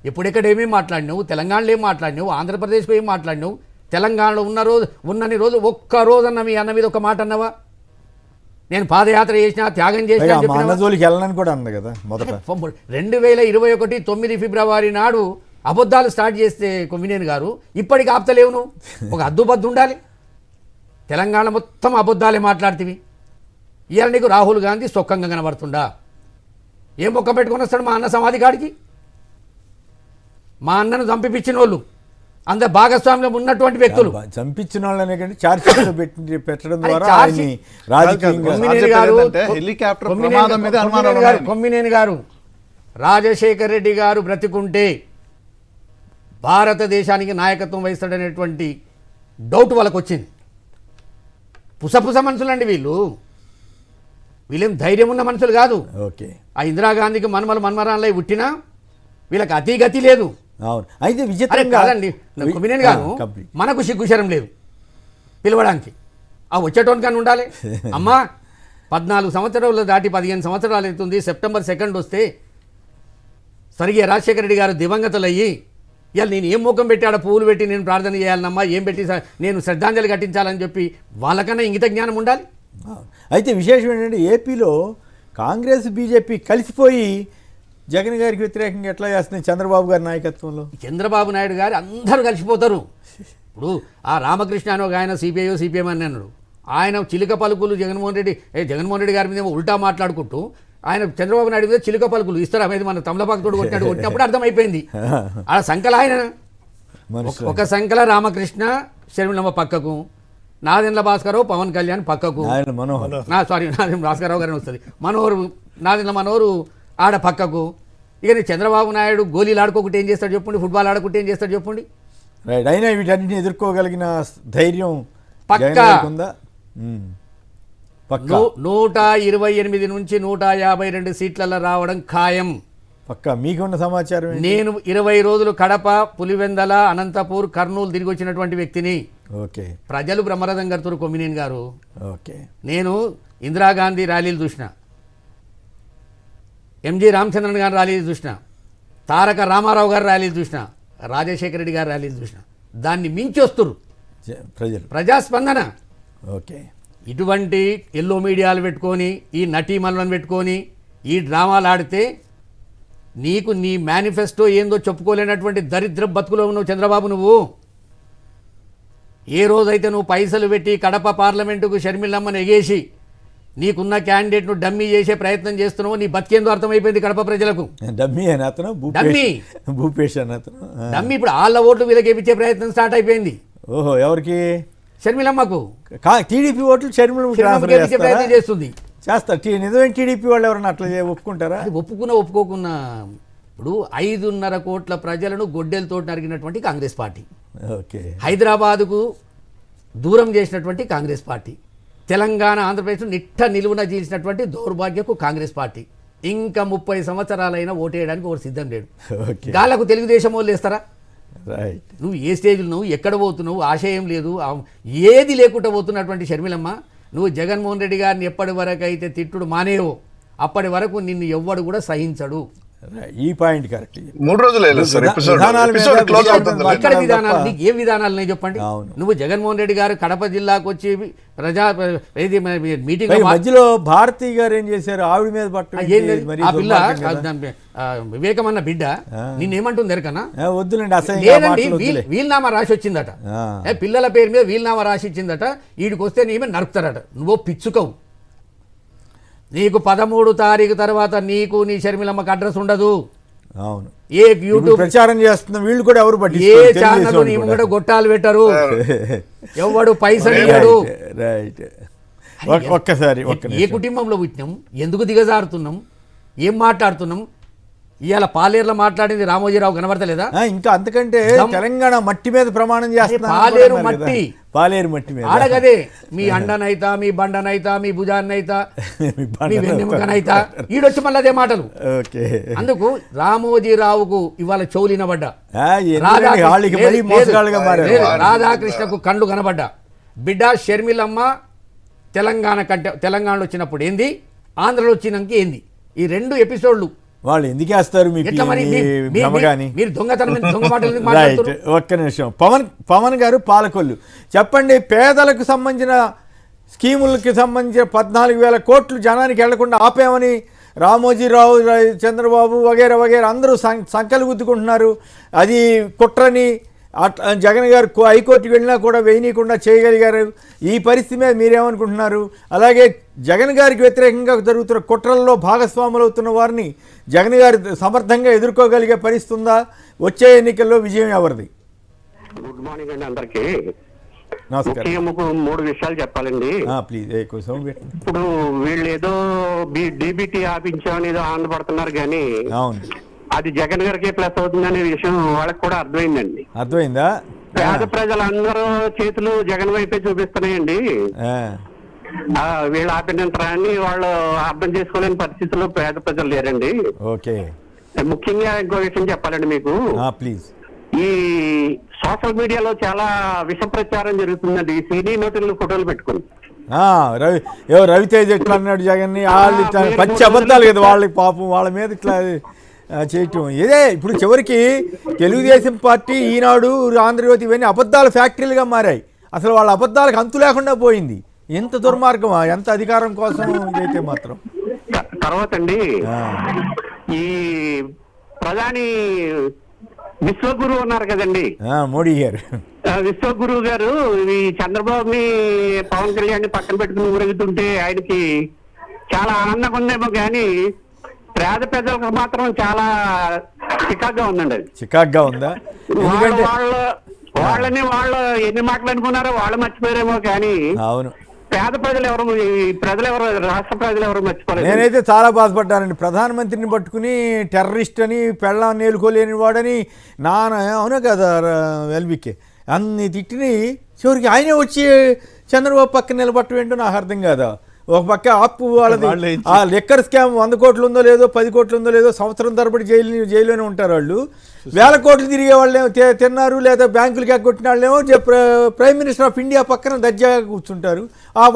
ఎప్పుడెక్కడ ఏమేమి మాట్లాడినావు, తెలంగాణలో ఏం మాట్లాడినావు, ఆంధ్రప్రదేశ్లో ఏం మాట్లాడినావు, తెలంగాణలో ఉన్నన్ని రోజు ఒక్క రోజన్న మీ అన్న మీద ఒక మాట అన్నవా? నేను పాదయాత్ర చేసినా, త్యాగం చేసినా 2021 9 ఫిబ్రవరి నాడు అబద్ధాలు స్టార్ట్ చేస్తే కొమ్మినేని గారు ఇప్పటికి ఆపుతలేవు. నువ్వు ఒక అద్దుబద్దు ఉండాలి. తెలంగాణ మొత్తం అబద్ధాలే మాట్లాడుతీవి. ఇవాళ నీకు రాహుల్ గాంధీ సొక్కంగా కనబడుతుండా? ఏం మొక్క పెట్టుకొని వస్తాడు మా అన్న సమాధి కాడికి? మా అన్నను చంపిపించిన వాళ్ళు, అంత భాగస్వామ్యం ఉన్నటువంటి వ్యక్తులు చంపించిన వాళ్ళనే కంటే ఛార్జ్షీట్లో పెట్టడం ద్వారా కొమ్మినేని గారు రాజశేఖర్ రెడ్డి గారు బ్రతికుంటే భారతదేశానికి నాయకత్వం వహిస్తాడనేటువంటి డౌట్ వాళ్ళకు వచ్చింది. పుసపుస మనుషులండి వీళ్ళేం ధైర్యం ఉన్న మనుషులు కాదు. ఓకే, ఆ ఇందిరాగాంధీకి మన్మరాన్లై పుట్టినా వీళ్ళకి అతిగతి లేదు. అయితే కాదండి కొమ్మినేని గారు, మనకు సిగ్గుశరం లేదు పిలవడానికి. ఆ వచ్చేటోని కానీ ఉండాలి. అమ్మా 14 సంవత్సరాలు దాటి 15 సంవత్సరాలు అవుతుంది. సెప్టెంబర్ 2 వస్తే స్వర్గీయ రాజశేఖర రెడ్డి గారు దివంగతులయ్యి ఇవాళ నేను ఏం ముఖం పెట్టి ఆడ పువ్వులు పెట్టి నేను ప్రార్థన చేయాలన్నమ్మా, ఏం పెట్టి నేను శ్రద్ధాంజలి ఘటించాలని చెప్పి వాళ్ళకన్నా ఇంగిత జ్ఞానం ఉండాలి. అయితే విశేషం ఏంటంటే ఏపీలో కాంగ్రెస్ బీజేపీ కలిసిపోయి జగన్ గారికి వ్యతిరేకంగా ఎట్లా చేస్తున్నాయి చంద్రబాబు గారి నాయకత్వంలో. చంద్రబాబు నాయుడు గారు అందరూ కలిసిపోతారు. ఇప్పుడు ఆ రామకృష్ణ అని ఒక ఆయన సిపిఐ అని అన్నాడు. ఆయన చిలుక పలుకులు జగన్మోహన్ రెడ్డి గారి మీద ఉల్టా మాట్లాడుకుంటూ ఆయన చంద్రబాబు నాయుడు మీద చిలుక పలుకులు ఇస్తారు అనేది మన తమలపాకుతోడు కొట్టినప్పుడు అర్థమైపోయింది. ఆ సంకల ఆయన ఒక సంకల రామకృష్ణ షర్మిలమ్మ పక్కకు, నాదెండ్ల భాస్కరరావు పవన్ కళ్యాణ్ పక్కకు, నాదెండ్ల భాస్కరరావు గారిని వస్తుంది, నాదెండ్ల మనోహరు ఆడ పక్కకు. ఇక చంద్రబాబు నాయుడు గోళీలు ఆడుకోకుంటే ఏం చేస్తాడు చెప్పండి, ఫుట్బాల్ ఆడుకుంటే ఏం చేస్తాడు చెప్పండి. రైట్, అయినా వీటన్నిటిని ఎదుర్కోగలిగిన ధైర్యం పక్కా 128 నుంచి 152 సీట్లలో రావడం ఖాయం. పక్కా మీకున్న సమాచారం. నేను 20 రోజులు కడప, పులివెందల, అనంతపూర్, కర్నూలు తిరిగి వచ్చినటువంటి వ్యక్తిని. ఓకే, ప్రజలు బ్రహ్మరథం కడుతురు కొమ్మినేని గారు. ఓకే, నేను ఇందిరాగాంధీ ర్యాలీలు చూసిన, ఎంజి రామచంద్రన్ గారి ర్యాలీలు చూసిన, తారక రామారావు గారి ర్యాలీలు చూసిన, రాజశేఖర రెడ్డి గారి ర్యాలీలు చూసిన. దాన్ని మించి వస్తురు ప్రజాస్పందన. ఓకే, ఇటువంటి ఎల్లో మీడియాలు పెట్టుకొని, ఈ నటీమణులను పెట్టుకొని ఈ డ్రామాలు ఆడితే నీకు నీ మేనిఫెస్టో ఏందో చెప్పుకోలేనటువంటి దరిద్ర బతుకులో ఉన్నావు చంద్రబాబు. నువ్వు ఏ రోజైతే నువ్వు పైసలు పెట్టి కడప పార్లమెంటుకు షర్మిలమ్మను ఎగేసి నీకున్న క్యాండిడేట్ను డమ్మీ చేసే ప్రయత్నం చేస్తున్నావు, నీ బతికేందో అర్థమైపోయింది కడప ప్రజలకు. డమ్మీ అని అతను, భూపేష్ అని అతను డమ్మీ. ఇప్పుడు వాళ్ళ ఓట్లు వీళ్ళకి ఇచ్చే ప్రయత్నం స్టార్ట్ అయిపోయింది. ఓహో, ఎవరికి? షర్మిలమ్మకు. టీడీపీ ఓట్లు షర్మిలమ్మ ప్రయత్నం చేస్తుంది. చేస్తారు. నిజమైన టీడీపీ వాళ్ళు ఎవరన్నా అట్లా ఒప్పుకుంటారా? ఒప్పుకున్నా. ఇప్పుడు 5.5 కోట్ల ప్రజలను గొడ్డెలతో నరిగినటువంటి కాంగ్రెస్ పార్టీ, ఓకే, హైదరాబాదుకు దూరం చేసినటువంటి కాంగ్రెస్ పార్టీ, తెలంగాణ ఆంధ్రప్రదేశ్ నిట్ట నిలువున చేసినటువంటి దౌర్భాగ్యకు కాంగ్రెస్ పార్టీ. ఇంకా 30 సంవత్సరాలైనా ఓటేయడానికి ఒకటి సిద్ధం లేడు. గాళ్ళకు తెలుగుదేశం వాళ్ళు వేస్తారా? రైట్. నువ్వు ఏ స్టేజ్లో నువ్వు ఎక్కడ పోతున్నావు, ఆశయం లేదు, ఏది లేకుండా పోతున్నటువంటి షర్మిలమ్మ, నువ్వు జగన్మోహన్ రెడ్డి గారిని ఎప్పటి వరకు అయితే తిట్టుడు మానేవో అప్పటి వరకు నిన్ను ఎవ్వడు కూడా సహించడు. ఈ పాయింట్ కరెక్ట్. 3 రోజులు ఎక్కడ విధానాలు, నీకు ఏ విధానాలు నేను చెప్పండి. నువ్వు జగన్మోహన్ రెడ్డి గారు కడప జిల్లాకు వచ్చి మీటింగ్ మధ్యలో భారతి గారు ఏం చేశారు, ఆవిడ మీద ఆ పిల్ల వివేకమన్న బిడ్డ నిన్నేమంటుంది ఎరకన్నా? వద్దులేండి, లేదండి, వీలునామా రాసి వచ్చిందట, పిల్లల పేరు మీద వీలునామా రాసి ఇచ్చిందట, వీడికి వస్తే నీ మీద నరుకుతారట. నువ్వు పిచ్చుకవు. నీకు 13 తారీఖు తర్వాత నీకు నీ షర్మిలమ్మకి అడ్రస్ ఉండదు. అవును, ఏ యూట్యూబ్ ప్రచారం చేస్తున్న వీళ్ళు కూడా ఎవరు ఏ ఛానల్ నీ ముంగట గొట్టాలు పెట్టరు, ఎవడు పైసలు ఇయ్యడు. రైట్. ఒక్కసారి ఏ కుటుంబంలో పుట్టినాం, ఎందుకు దిగజారుతున్నాం, ఏం మాట్లాడుతున్నాం? ఇవాళ పాలేరులో మాట్లాడింది రామోజీరావు కనబడతలేదా? ఇంకా అంతకంటే తెలంగాణ మట్టి మీద ప్రమాణం చేస్తున్నా. పాలేరు మట్టి మీద ఆడగదే మీ అండనైతా, మీ బండనైతా, మీ భుజాన్నైతా, మీ వెన్నెముకనైతా, ఈడొచ్చి మళ్ళీ అదే మాటలు. అందుకు రామోజీరావుకు ఇవాళ చౌలినబడ్డా, రాధాకృష్ణకు కళ్ళు కనబడ్డా. బిడ్డ షర్మిలమ్మ తెలంగాణలో వచ్చినప్పుడు ఏంది, ఆంధ్రలో వచ్చినాక ఏంది, ఈ 2 ఎపిసోడ్లు వాళ్ళు ఎందుకు వేస్తారు? మీరు ఒక్క నిమిషం. పవన్ గారు పాలకొల్లు చెప్పండి, పేదలకు సంబంధించిన స్కీములకి సంబంధించిన 14,000 కోట్లు జనానికి వెళ్లకుండా ఆపేమని రామోజీరావు, చంద్రబాబు వగేరా అందరూ సంకలు గుద్దుకుంటున్నారు. అది కుట్రని జగన్ గారు హైకోర్టుకి వెళ్ళినా కూడా వేయనీయకుండా చేయగలిగారు. ఈ పరిస్థితి మీద మీరేమనుకుంటున్నారు? అలాగే జగన్ గారికి వ్యతిరేకంగా జరుగుతున్న కుట్రల్లో భాగస్వాములు అవుతున్న వారిని జగన్ గారు సమర్థంగా ఎదుర్కోగలిగే పరిస్థితి ఉందా? వచ్చే ఎన్నికల్లో విజయం ఎవరిది? గుడ్ మార్నింగ్ అండి అందరికి. నమస్కారం. 3 విషయాలు చెప్పాలండి. ప్లీజ్. ఇప్పుడు వీళ్ళు ఏదో డీబీటీ ఆపించామని ఏదో ఆనందపడుతున్నారు కానీ అవును, అది జగన్ గారికి ప్లస్ అవుతుందనే విషయం వాళ్ళకి కూడా అర్థమైందండి. అర్థమైందా? పేద ప్రజలందరూ చేతులు జగన్ వైపే చూపిస్తున్నాయండి. వీళ్ళు ఆపినంతరాన్ని వాళ్ళు అర్థం చేసుకోలేని పరిస్థితుల్లో పేద ప్రజలు లేరండి. ఓకే. ముఖ్యంగా ఇంకో విషయం చెప్పాలండి మీకు. ప్లీజ్. ఈ సోషల్ మీడియాలో చాలా విష ప్రచారం జరుగుతుందండి, ఈ సినీ నోటీలు ఫోటోలు పెట్టుకుని. రవితేజ ఇట్లా అన్నాడు జగన్ ని, వాళ్ళు పచ్చి అబద్ధాలు కదా వాళ్ళకి, పాపం వాళ్ళ మీద ఇట్లా చేయటం ఇదే. ఇప్పుడు చివరికి తెలుగుదేశం పార్టీ, ఈనాడు, ఆంధ్రజ్యోతి ఇవన్నీ అబద్ధాల ఫ్యాక్టరీలుగా మారాయి. అసలు వాళ్ళ అబద్ధాలకు అంతు లేకుండా పోయింది. ఎంత దుర్మార్గమా, ఎంత అధికారం కోసం ఇదైతే మాత్రం. తర్వాత అండి, ఈ ప్రధాని విశ్వగురు ఉన్నారు కదండి, మోడీ గారు, విశ్వగురు గారు ఈ చంద్రబాబుని, పవన్ కళ్యాణ్ పక్కన పెట్టుకుని ఊరెగుతుంటే ఆయనకి చాలా ఆనందంగా ఉందేమో కానీ పేద ప్రజలకు మాత్రం చాలా చికాగ్గా ఉందండి అది. చికాగ్గా ఉందా? ఎందుకంటే వాళ్ళని వాళ్ళు ఎన్ని మాటలు అనుకున్నారో వాళ్ళు మర్చిపోయారేమో కానీ అవును, పేద ప్రజలు ఎవరు, రాష్ట్ర ప్రజలు ఎవరు మర్చిపోలేదు. నేనైతే చాలా బాధపడ్డానండి. ప్రధానమంత్రిని పట్టుకుని టెర్రరిస్ట్ అని, పెళ్ళాన్ని నేలుకోలేని వాడని అవునా కదా ఎల్బీకే అన్ని తిట్టిని, చివరికి ఆయనే వచ్చి చంద్రబాబు పక్కన నిలబట్టం ఏంటో నాకు అర్థం కాదా. ఒక పక్క ఆపు వాళ్ళది ఆ లిక్కర్ స్కామ్ 100 కోట్లు ఉందో లేదో 10 కోట్లు ఉందో లేదో సంవత్సరం తరబడి జైల్లోనే ఉంటారు వాళ్ళు. 1000 కోట్లు తిరిగే వాళ్ళేమో తిన్నారు, లేదా బ్యాంకులకి ఎగ్గొట్టిన వాళ్ళేమో ప్రైమ్ మినిస్టర్ ఆఫ్ ఇండియా పక్కన దర్జాగా కూర్చుంటారు.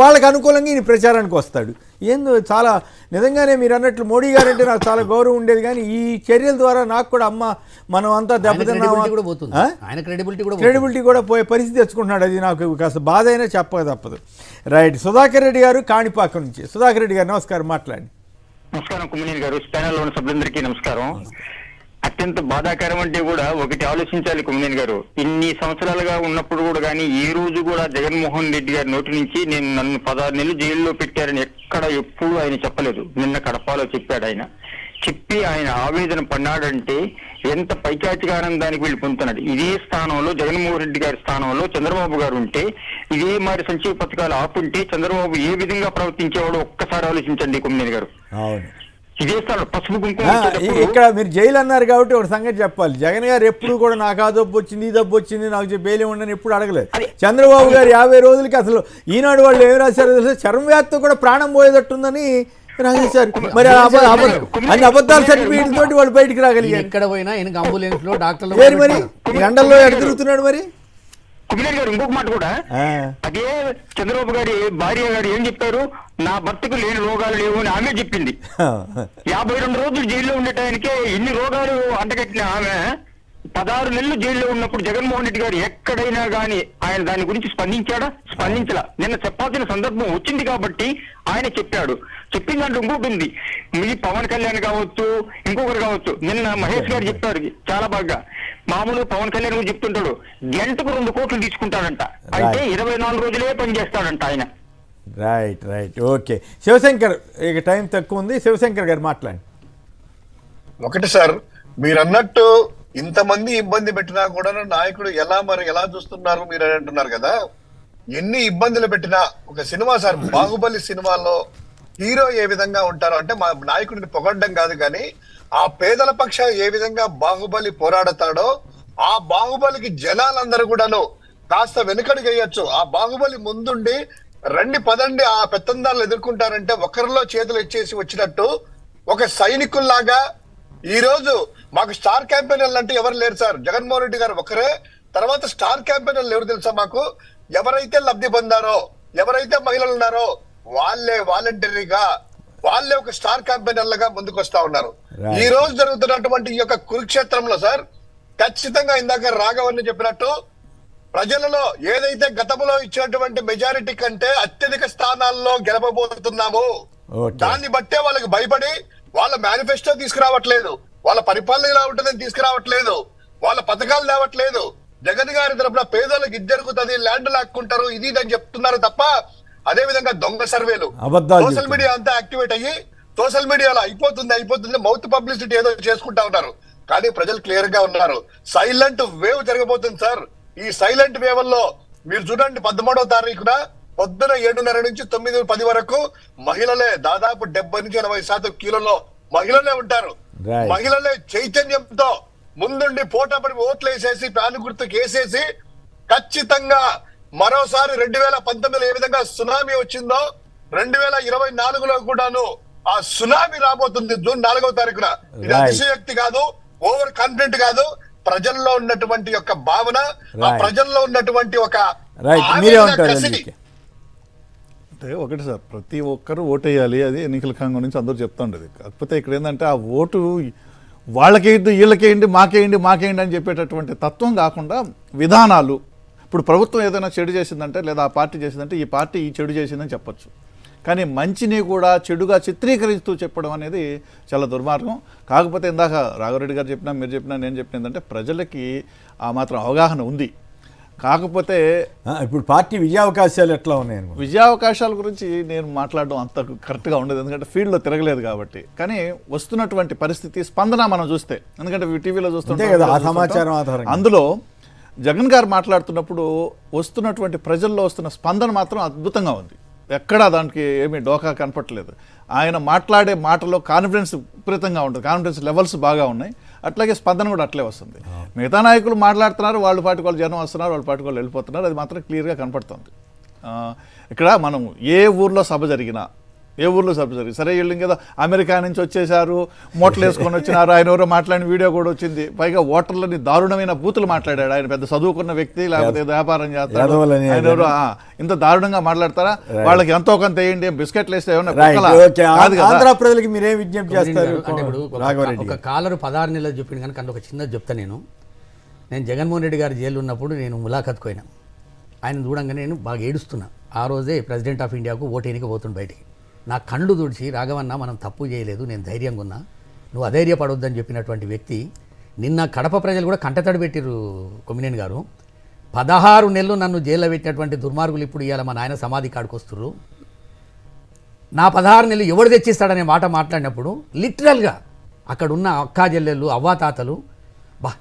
వాళ్ళకి అనుకూలంగా ఈయన ప్రచారానికి వస్తాడు. ఏందో చాలా నిజంగానే మీరు అన్నట్లు మోడీ గారు అంటే నాకు చాలా గౌరవం ఉండేది, కానీ ఈ చర్యల ద్వారా నాకు కూడా అమ్మ మనం అంతా దెబ్బతిన్నాము, క్రెడిబిలిటీ కూడా పోయే పరిస్థితి తెచ్చుకుంటున్నాడు. అది నాకు కాస్త బాధ అయినా చెప్పక తప్పదు. రైట్, సుధాకర్ రెడ్డి గారు కాణిపాకం నుంచి. సుధాకర్ రెడ్డి గారు నమస్కారం, మాట్లాడండి. నమస్కారం కుమ్మనేని గారు, ప్యానెల్లో ఉన్న సభ్యులందరికీ నమస్కారం. అత్యంత బాధాకరం అంటే కూడా ఒకటి ఆలోచించాలి కుమ్మనేని గారు, ఇన్ని సంవత్సరాలుగా ఉన్నప్పుడు కూడా కానీ ఈ రోజు కూడా జగన్మోహన్ రెడ్డి గారి నోటి నుంచి నన్ను 16 నెలలు జైల్లో పెట్టారని ఎప్పుడు ఆయన చెప్పలేదు. నిన్న కడపలో చెప్పాడు. ఆయన చెప్పి ఆయన ఆవేదన పన్నాడంటే ఎంత పైకాచిక ఆనందానికి వీళ్ళు పొందుతున్నాడు. ఇదే స్థానంలో జగన్మోహన్ రెడ్డి గారి స్థానంలో చంద్రబాబు గారు ఉంటే, ఇదే మరి సంక్షేమ పథకాలు ఆపుంటే చంద్రబాబు ఏ విధంగా ప్రవర్తించేవాడో ఒక్కసారి ఆలోచించండి కుమ్మనేని గారు. అవును, ఇదే స్థానం పసుపు కుంకుమ ఇక్కడ మీరు జైలు అన్నారు కాబట్టి ఒక సంగతి చెప్పాలి. జగన్ గారు ఎప్పుడు కూడా నాకు ఆ దబ్బు వచ్చింది, ఈ దబ్బు వచ్చింది, నాకు బెయిల్ ఉండని ఎప్పుడు అడగలేదు. చంద్రబాబు గారు 50 రోజులకి అసలు ఈనాడు వాళ్ళు ఏమి రాశారో తెలుసు, చర్మవ్యాధితో కూడా ప్రాణం పోయేటట్టుందని రాసేశారు. మరి అన్ని అబద్ధాల సర్టిఫికేట్ తోటి వాళ్ళు బయటికి రాగలిగారు. ఎక్కడ పోయినా అంబులెన్స్ లో డాక్టర్లు మరి ఎండల్లో ఎక్కడ తిరుగుతున్నాడు మరి. కుమ్మనేని గారు ఇంకొక మాట కూడా, అదే చంద్రబాబు గారి భార్య గారు ఏం చెప్పారు, నా భర్తకు లేని రోగాలు లేవు అని ఆమె చెప్పింది. 52 రోజులు జైల్లో ఉండటానికే ఇన్ని రోగాలు అంటగట్టిన ఆమె 16 నెలలు జైల్లో ఉన్నప్పుడు జగన్మోహన్ రెడ్డి గారు ఎక్కడైనా గానీ ఆయన దాని గురించి స్పందించాడా? స్పందించలా. నిన్న చెప్పాల్సిన సందర్భం వచ్చింది కాబట్టి ఆయన చెప్పాడు. చెప్పిన దాంట్లో ఇంకొకటి ఉంది, మీ పవన్ కళ్యాణ్ కావచ్చు, ఇంకొకరు కావచ్చు. నిన్న మహేష్ గారు చెప్పారు చాలా బాగా. మామూలు పవన్ కళ్యాణ్ కూడా చెప్తుంటాడు, గంటకు 2 కోట్లు తీసుకుంటాడంట, అంటే 24 రోజులే పనిచేస్తాడంట ఆయన. Right right, okay. శివశంకర్, ఇక టైం తక్కువ ఉంది, శివశంకర్ గారు మాట్లాడండి. ఒకటి సార్, మీరు అన్నట్టు ఇంతమంది ఇబ్బంది పెట్టినా కూడా నాయకుడు ఎలా చూస్తున్నారు మీరు అని అంటున్నారు కదా. ఎన్ని ఇబ్బందులు పెట్టినా ఒక సినిమా సార్, బాహుబలి సినిమాలో హీరో ఏ విధంగా ఉంటారో అంటే మా నాయకుడిని పొగడ్డం కాదు కానీ ఆ పేదల పక్ష ఏ విధంగా బాహుబలి పోరాడతాడో ఆ బాహుబలికి జనాలందరూ కూడాను కాస్త వెనుకడుగేయచ్చు. ఆ బాహుబలి ముందుండి రండి పదండి ఆ పెత్తందారులు ఎదుర్కొంటారంటే ఒకరిలో చేతులు ఇచ్చేసి వచ్చినట్టు ఒక సైనికుల్లాగా ఈ రోజు మాకు స్టార్ క్యాంపెయినర్లు అంటే ఎవరు లేరు సార్, జగన్మోహన్ రెడ్డి గారు ఒకరే. తర్వాత స్టార్ క్యాంపెయినర్లు ఎవరు తెలుసా మాకు, ఎవరైతే లబ్ధి పొందారో, ఎవరైతే మహిళలు ఉన్నారో వాళ్ళే వాలంటరీగా వాళ్ళే ఒక స్టార్ క్యాంపెయినర్లుగా ముందుకు వస్తా ఉన్నారు. ఈ రోజు జరుగుతున్నటువంటి ఈ యొక్క కురుక్షేత్రంలో సార్ ఖచ్చితంగా ఇందాక రాఘవన్ చెప్పినట్టు ప్రజలలో ఏదైతే గతంలో ఇచ్చినటువంటి మెజారిటీ కంటే అత్యధిక స్థానాల్లో గెలవబోతున్నామో దాన్ని బట్టే వాళ్ళకి భయపడి వాళ్ళ మేనిఫెస్టో తీసుకురావట్లేదు, వాళ్ళ పరిపాలన ఎలా ఉంటుందని తీసుకురావట్లేదు, వాళ్ళ పథకాలు తేవట్లేదు. జగన్ గారి తరపున పేదలకు ఇది జరుగుతుంది, ల్యాండ్ లాక్కుంటారు, ఇది అని చెప్తున్నారు తప్ప అదే విధంగా దొంగ సర్వేలు సోషల్ మీడియా అంతా యాక్టివేట్ అయ్యి సోషల్ మీడియాలో అయిపోతుంది మౌత్ పబ్లిసిటీ ఏదో చేసుకుంటా ఉన్నారు. కానీ ప్రజలు క్లియర్ గా ఉన్నారు. సైలెంట్ వేవ్ జరగబోతుంది సార్. ఈ సైలెంట్ వేవ్ లో మీరు చూడండి 13వ తారీఖున పొద్దున 7:30 నుంచి 9-10 వరకు మహిళలే దాదాపు 70 నుంచి 80% కిలోలో మహిళలే ఉంటారు. మహిళలే చైతన్యంతో ముందుండి పోటాపడి ఓట్లు వేసేసి ప్యాన్ గుర్తుకు వేసేసి ఖచ్చితంగా మరోసారి 2019 ఏ విధంగా సునామీ వచ్చిందో 2024లో కూడాను ఆ సునామీ రాబోతుంది జూన్ 4వ తారీఖున. ఇది అతిశయోక్తి కాదు, ఓవర్ కాన్ఫిడెంట్ కాదు. ప్రజల్లో ఉన్నటువంటి యొక్క భావన, ఆ ప్రజల్లో ఉన్నటువంటి ఒక అంటే ఒకటి సార్, ప్రతి ఒక్కరు ఓటేయాలి, అది ఎన్నికల సంఘం నుంచి అందరూ చెప్తుండేది. కాకపోతే ఇక్కడ ఏంటంటే ఆ ఓటు వాళ్ళకేంటి వీళ్ళకేయండి మాకేయండి అని చెప్పేటటువంటి తత్వం కాకుండా విధానాలు. ఇప్పుడు ప్రభుత్వం ఏదైనా చెడు చేసిందంటే లేదా ఆ పార్టీ చేసిందంటే ఈ పార్టీ ఈ చెడు చేసిందని చెప్పచ్చు, కానీ మంచిని కూడా చెడుగా చిత్రీకరిస్తూ చెప్పడం అనేది చాలా దుర్మార్గం. కాకపోతే ఇందాక రాఘవరెడ్డి గారు చెప్పినా మీరు చెప్పినా నేను చెప్పిన ఏంటంటే ప్రజలకి ఆ మాత్రం అవగాహన ఉంది. కాకపోతే ఇప్పుడు పార్టీ విజయావకాశాలు ఎట్లా ఉన్నాయి? విజయావకాశాల గురించి నేను మాట్లాడడం అంత కరెక్ట్గా ఉండదు, ఎందుకంటే ఫీల్డ్లో తిరగలేదు కాబట్టి. కానీ వస్తున్నటువంటి పరిస్థితి స్పందన మనం చూస్తే, ఎందుకంటే టీవీలో చూస్తుంటే సమాచారం ఆధారంగా అందులో జగన్ గారు మాట్లాడుతున్నప్పుడు వస్తున్నటువంటి ప్రజల్లో వస్తున్న స్పందన మాత్రం అద్భుతంగా ఉంది. ఎక్కడా దానికి ఏమీ డోకా కనపట్లేదు. ఆయన మాట్లాడే మాటలో కాన్ఫిడెన్స్ విపరీతంగా ఉంటుంది, కాన్ఫిడెన్స్ లెవెల్స్ బాగా ఉన్నాయి. అట్లాగే స్పందన కూడా అట్లే వస్తుంది. మిగతా నాయకులు మాట్లాడుతున్నారు, వాళ్ళ పాటికి వాళ్ళు జనం వస్తున్నారు, వాళ్ళ పాటికి వాళ్ళు వెళ్ళిపోతున్నారు, అది మాత్రం క్లియర్గా కనపడుతుంది. ఇక్కడ మనం ఏ ఊర్లో సభ జరిగినా సరే, వీళ్ళు ఇంకేదో అమెరికా నుంచి వచ్చేసారు, మూటలు వేసుకొని వచ్చినారు, ఆయన ఎవరో మాట్లాడిన వీడియో కూడా వచ్చింది. పైగా ఓటర్లని దారుణమైన బూతులు మాట్లాడాడు. ఆయన పెద్ద చదువుకున్న వ్యక్తి, లేకపోతే వ్యాపారం చేస్తాడు, ఆయన ఎవరు ఇంత దారుణంగా మాట్లాడతారా? వాళ్ళకి ఎంతో కొంత వేయండి, బిస్కెట్లు వేస్తే ఆంధ్ర ప్రజలకి మీరేం విజ్ఞప్తి చేస్తారు? ఒక కాలరు 16 నెలలు చెప్పింది కనుక ఒక చిన్నది చెప్తా. నేను జగన్మోహన్ రెడ్డి గారు జైలు ఉన్నప్పుడు నేను ములాఖత్కు పోయినా. ఆయన చూడంగానే నేను బాగా ఏడుస్తున్నా. ఆ రోజే ప్రెసిడెంట్ ఆఫ్ ఇండియాకు ఓటేనికి పోతుంది బయటికి. నా కళ్ళు తుడిచి, రాఘవన్న మనం తప్పు చేయలేదు, నేను ధైర్యంగా ఉన్నా, నువ్వు అధైర్యపడొద్దని చెప్పినటువంటి వ్యక్తి నిన్న కడప ప్రజలు కూడా కంటతడి పెట్టిరు. కొమ్మినేని గారు 16 నెలలు నన్ను జైల్లో పెట్టినటువంటి దుర్మార్గులు ఇప్పుడు ఇవాళ మా నాయన సమాధి కాడికి వస్తుర్రు. నా 16 నెలలు ఎవడు తెచ్చిస్తాడనే మాట మాట్లాడినప్పుడు లిటరల్గా అక్కడున్న అక్కా చెల్లెళ్ళు, అవ్వాతాతలు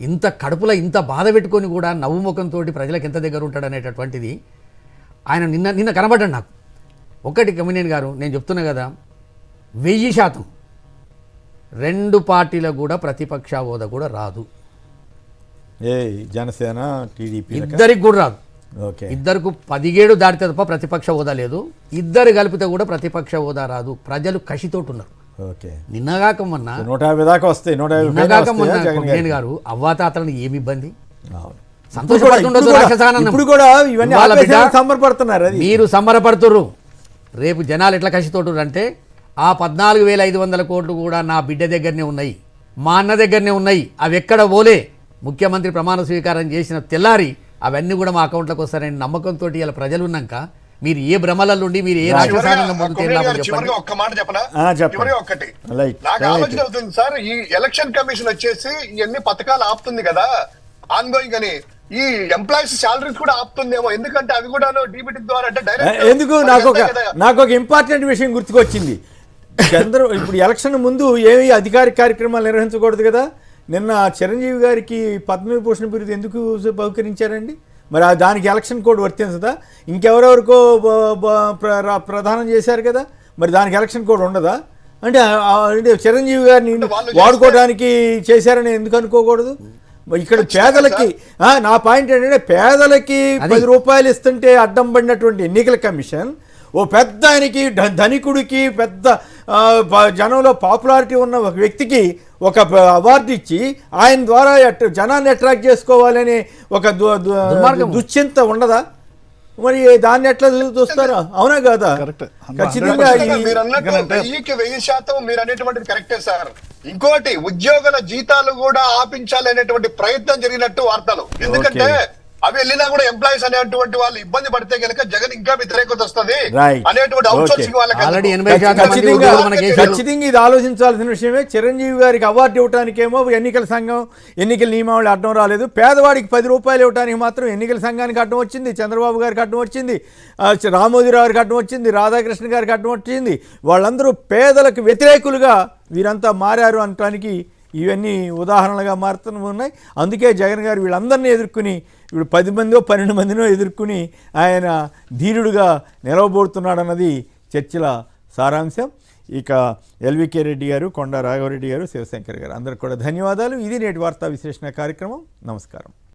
ఇంత కడుపులో ఇంత బాధ పెట్టుకొని కూడా నవ్వు ముఖంతో ప్రజలకు ఎంత దగ్గర ఉంటాడనేటటువంటిది ఆయన నిన్న కనబడ్డాడు నాకు. ఒకటి కొమ్మినేని గారు, నేను చెప్తున్నా కదా, 1000% 2 పార్టీలకు కూడా ప్రతిపక్ష హోదా కూడా రాదు. జనసేన టీడీపీ ఇద్దరికి కూడా రాదు. ఇద్దరికి 17 దాటితే తప్ప ప్రతిపక్ష హోదా లేదు. ఇద్దరు కలిపితే కూడా ప్రతిపక్ష హోదా రాదు. ప్రజలు కసితోటి ఉన్నారు. నిన్నగాక మొన్న 150 దాకా వస్తాయి. కొమ్మినేని గారు అవ్వాతాతలను ఏమి ఇబ్బంది? మీరు సంబరపడుతుర్రు. రేపు జనాలు ఎట్లా కసితోటురు అంటే ఆ 14,500 కోట్లు కూడా నా బిడ్డ దగ్గరనే ఉన్నాయి, మా అన్న దగ్గరనే ఉన్నాయి, అవి ఎక్కడ పోలే. ముఖ్యమంత్రి ప్రమాణ స్వీకారం చేసిన తెల్లారి అవన్నీ కూడా మా అకౌంట్లోకి వస్తారని నమ్మకంతో ఇలా ప్రజలు ఉన్నాక మీరు ఏ భ్రమలలో ఉండి మీరు ఏ ఒక్క మాట చెప్పనా? ఒక్కటి నాకు ఆలోచన అవుతుంది సార్, ఈ ఎలక్షన్ కమిషన్ వచ్చేసి ఇవన్నీ పథకాలు ఆపుతుంది కదా ఆన్గోయింగ్ అని, ఈ ఎంప్లాయీస్ సాలరీస్ కూడా ఆపుతుందేమో, ఎందుకంటే అవి కూడా డీబీటీ ద్వారా అంటే డైరెక్ట్. ఎందుకు నాకు ఒక ఇంపార్టెంట్ విషయం గుర్తుకొచ్చింది. ఇప్పుడు ఎలక్షన్ ముందు ఏమి అధికారిక కార్యక్రమాలు నిర్వహించకూడదు కదా. నిన్న చిరంజీవి గారికి పద్మవిభూషణ్ బిరుదు ఎందుకు బహుకరించారండి? మరి దానికి ఎలక్షన్ కోడ్ వర్తించదా? ఇంకెవరెవరికో ప్రదానం చేశారు కదా, మరి దానికి ఎలక్షన్ కోడ్ ఉండదా? అంటే చిరంజీవి గారిని వాడుకోవడానికి చేశారని ఎందుకు అనుకోకూడదు? ఇక్కడ పేదలకి నా పాయింట్ ఏంటంటే, పేదలకి 10 రూపాయలు ఇస్తుంటే అడ్డం పడినటువంటి ఎన్నికల కమిషన్ ఓ పెద్ద ఆయనకి ధనికుడికి పెద్ద జనంలో పాపులారిటీ ఉన్న ఒక వ్యక్తికి ఒక అవార్డు ఇచ్చి ఆయన ద్వారా జనాన్ని అట్రాక్ట్ చేసుకోవాలని ఒక దుశ్చింత ఉండదా? మరి దాన్ని ఎట్లా చూస్తారా? అవునా కదా? ఖచ్చితంగా మీరు అన్నట్టు 1000% మీరు అనేటువంటిది కరెక్టే సార్. ఇంకోటి, ఉద్యోగుల జీతాలు కూడా ఆపించాలి అనేటువంటి ప్రయత్నం జరిగినట్టు వార్తలు. ఎందుకంటే అవి వెళ్ళినా కూడా ఎంప్లాయీస్ అనేటువంటి వాళ్ళు ఇబ్బంది పడితే కనుక జగన్ ఇంకా వ్యతిరేకత వస్తుంది అనేటువంటి అవుట్సోర్సింగ్ వాళ్ళకి ఖచ్చితంగా ఇది ఆలోచించాల్సిన విషయమే. చిరంజీవి గారికి అవార్డు ఇవ్వడానికేమో ఎన్నికల సంఘం ఎన్నికల నియమావళి అడ్డం రాలేదు, పేదవాడికి 10 రూపాయలు ఇవ్వడానికి మాత్రం ఎన్నికల సంఘానికి అడ్డం వచ్చింది, చంద్రబాబు గారికి అడ్డం వచ్చింది, రామోజీరావు గారికి అడ్డం వచ్చింది, రాధాకృష్ణ గారికి అడ్డం వచ్చింది. వాళ్ళందరూ పేదలకు వ్యతిరేకులుగా వీరంతా మారారు అనటానికి ఇవన్నీ ఉదాహరణలుగా మారుతున్నాయి. అందుకే జగన్ గారు వీళ్ళందరినీ ఎదుర్కొని ఇప్పుడు 10 మందో 12 మందినో ఎదుర్కొని ఆయన ధీరుడుగా నిలవబోతున్నాడన్నది చర్చల సారాంశం. ఇక ఎల్వికే రెడ్డి గారు, కొండా రాఘవరెడ్డి గారు, శివశంకర్ గారు అందరికి కూడా ధన్యవాదాలు. ఇది నేటి వార్తా విశ్లేషణ కార్యక్రమం. నమస్కారం.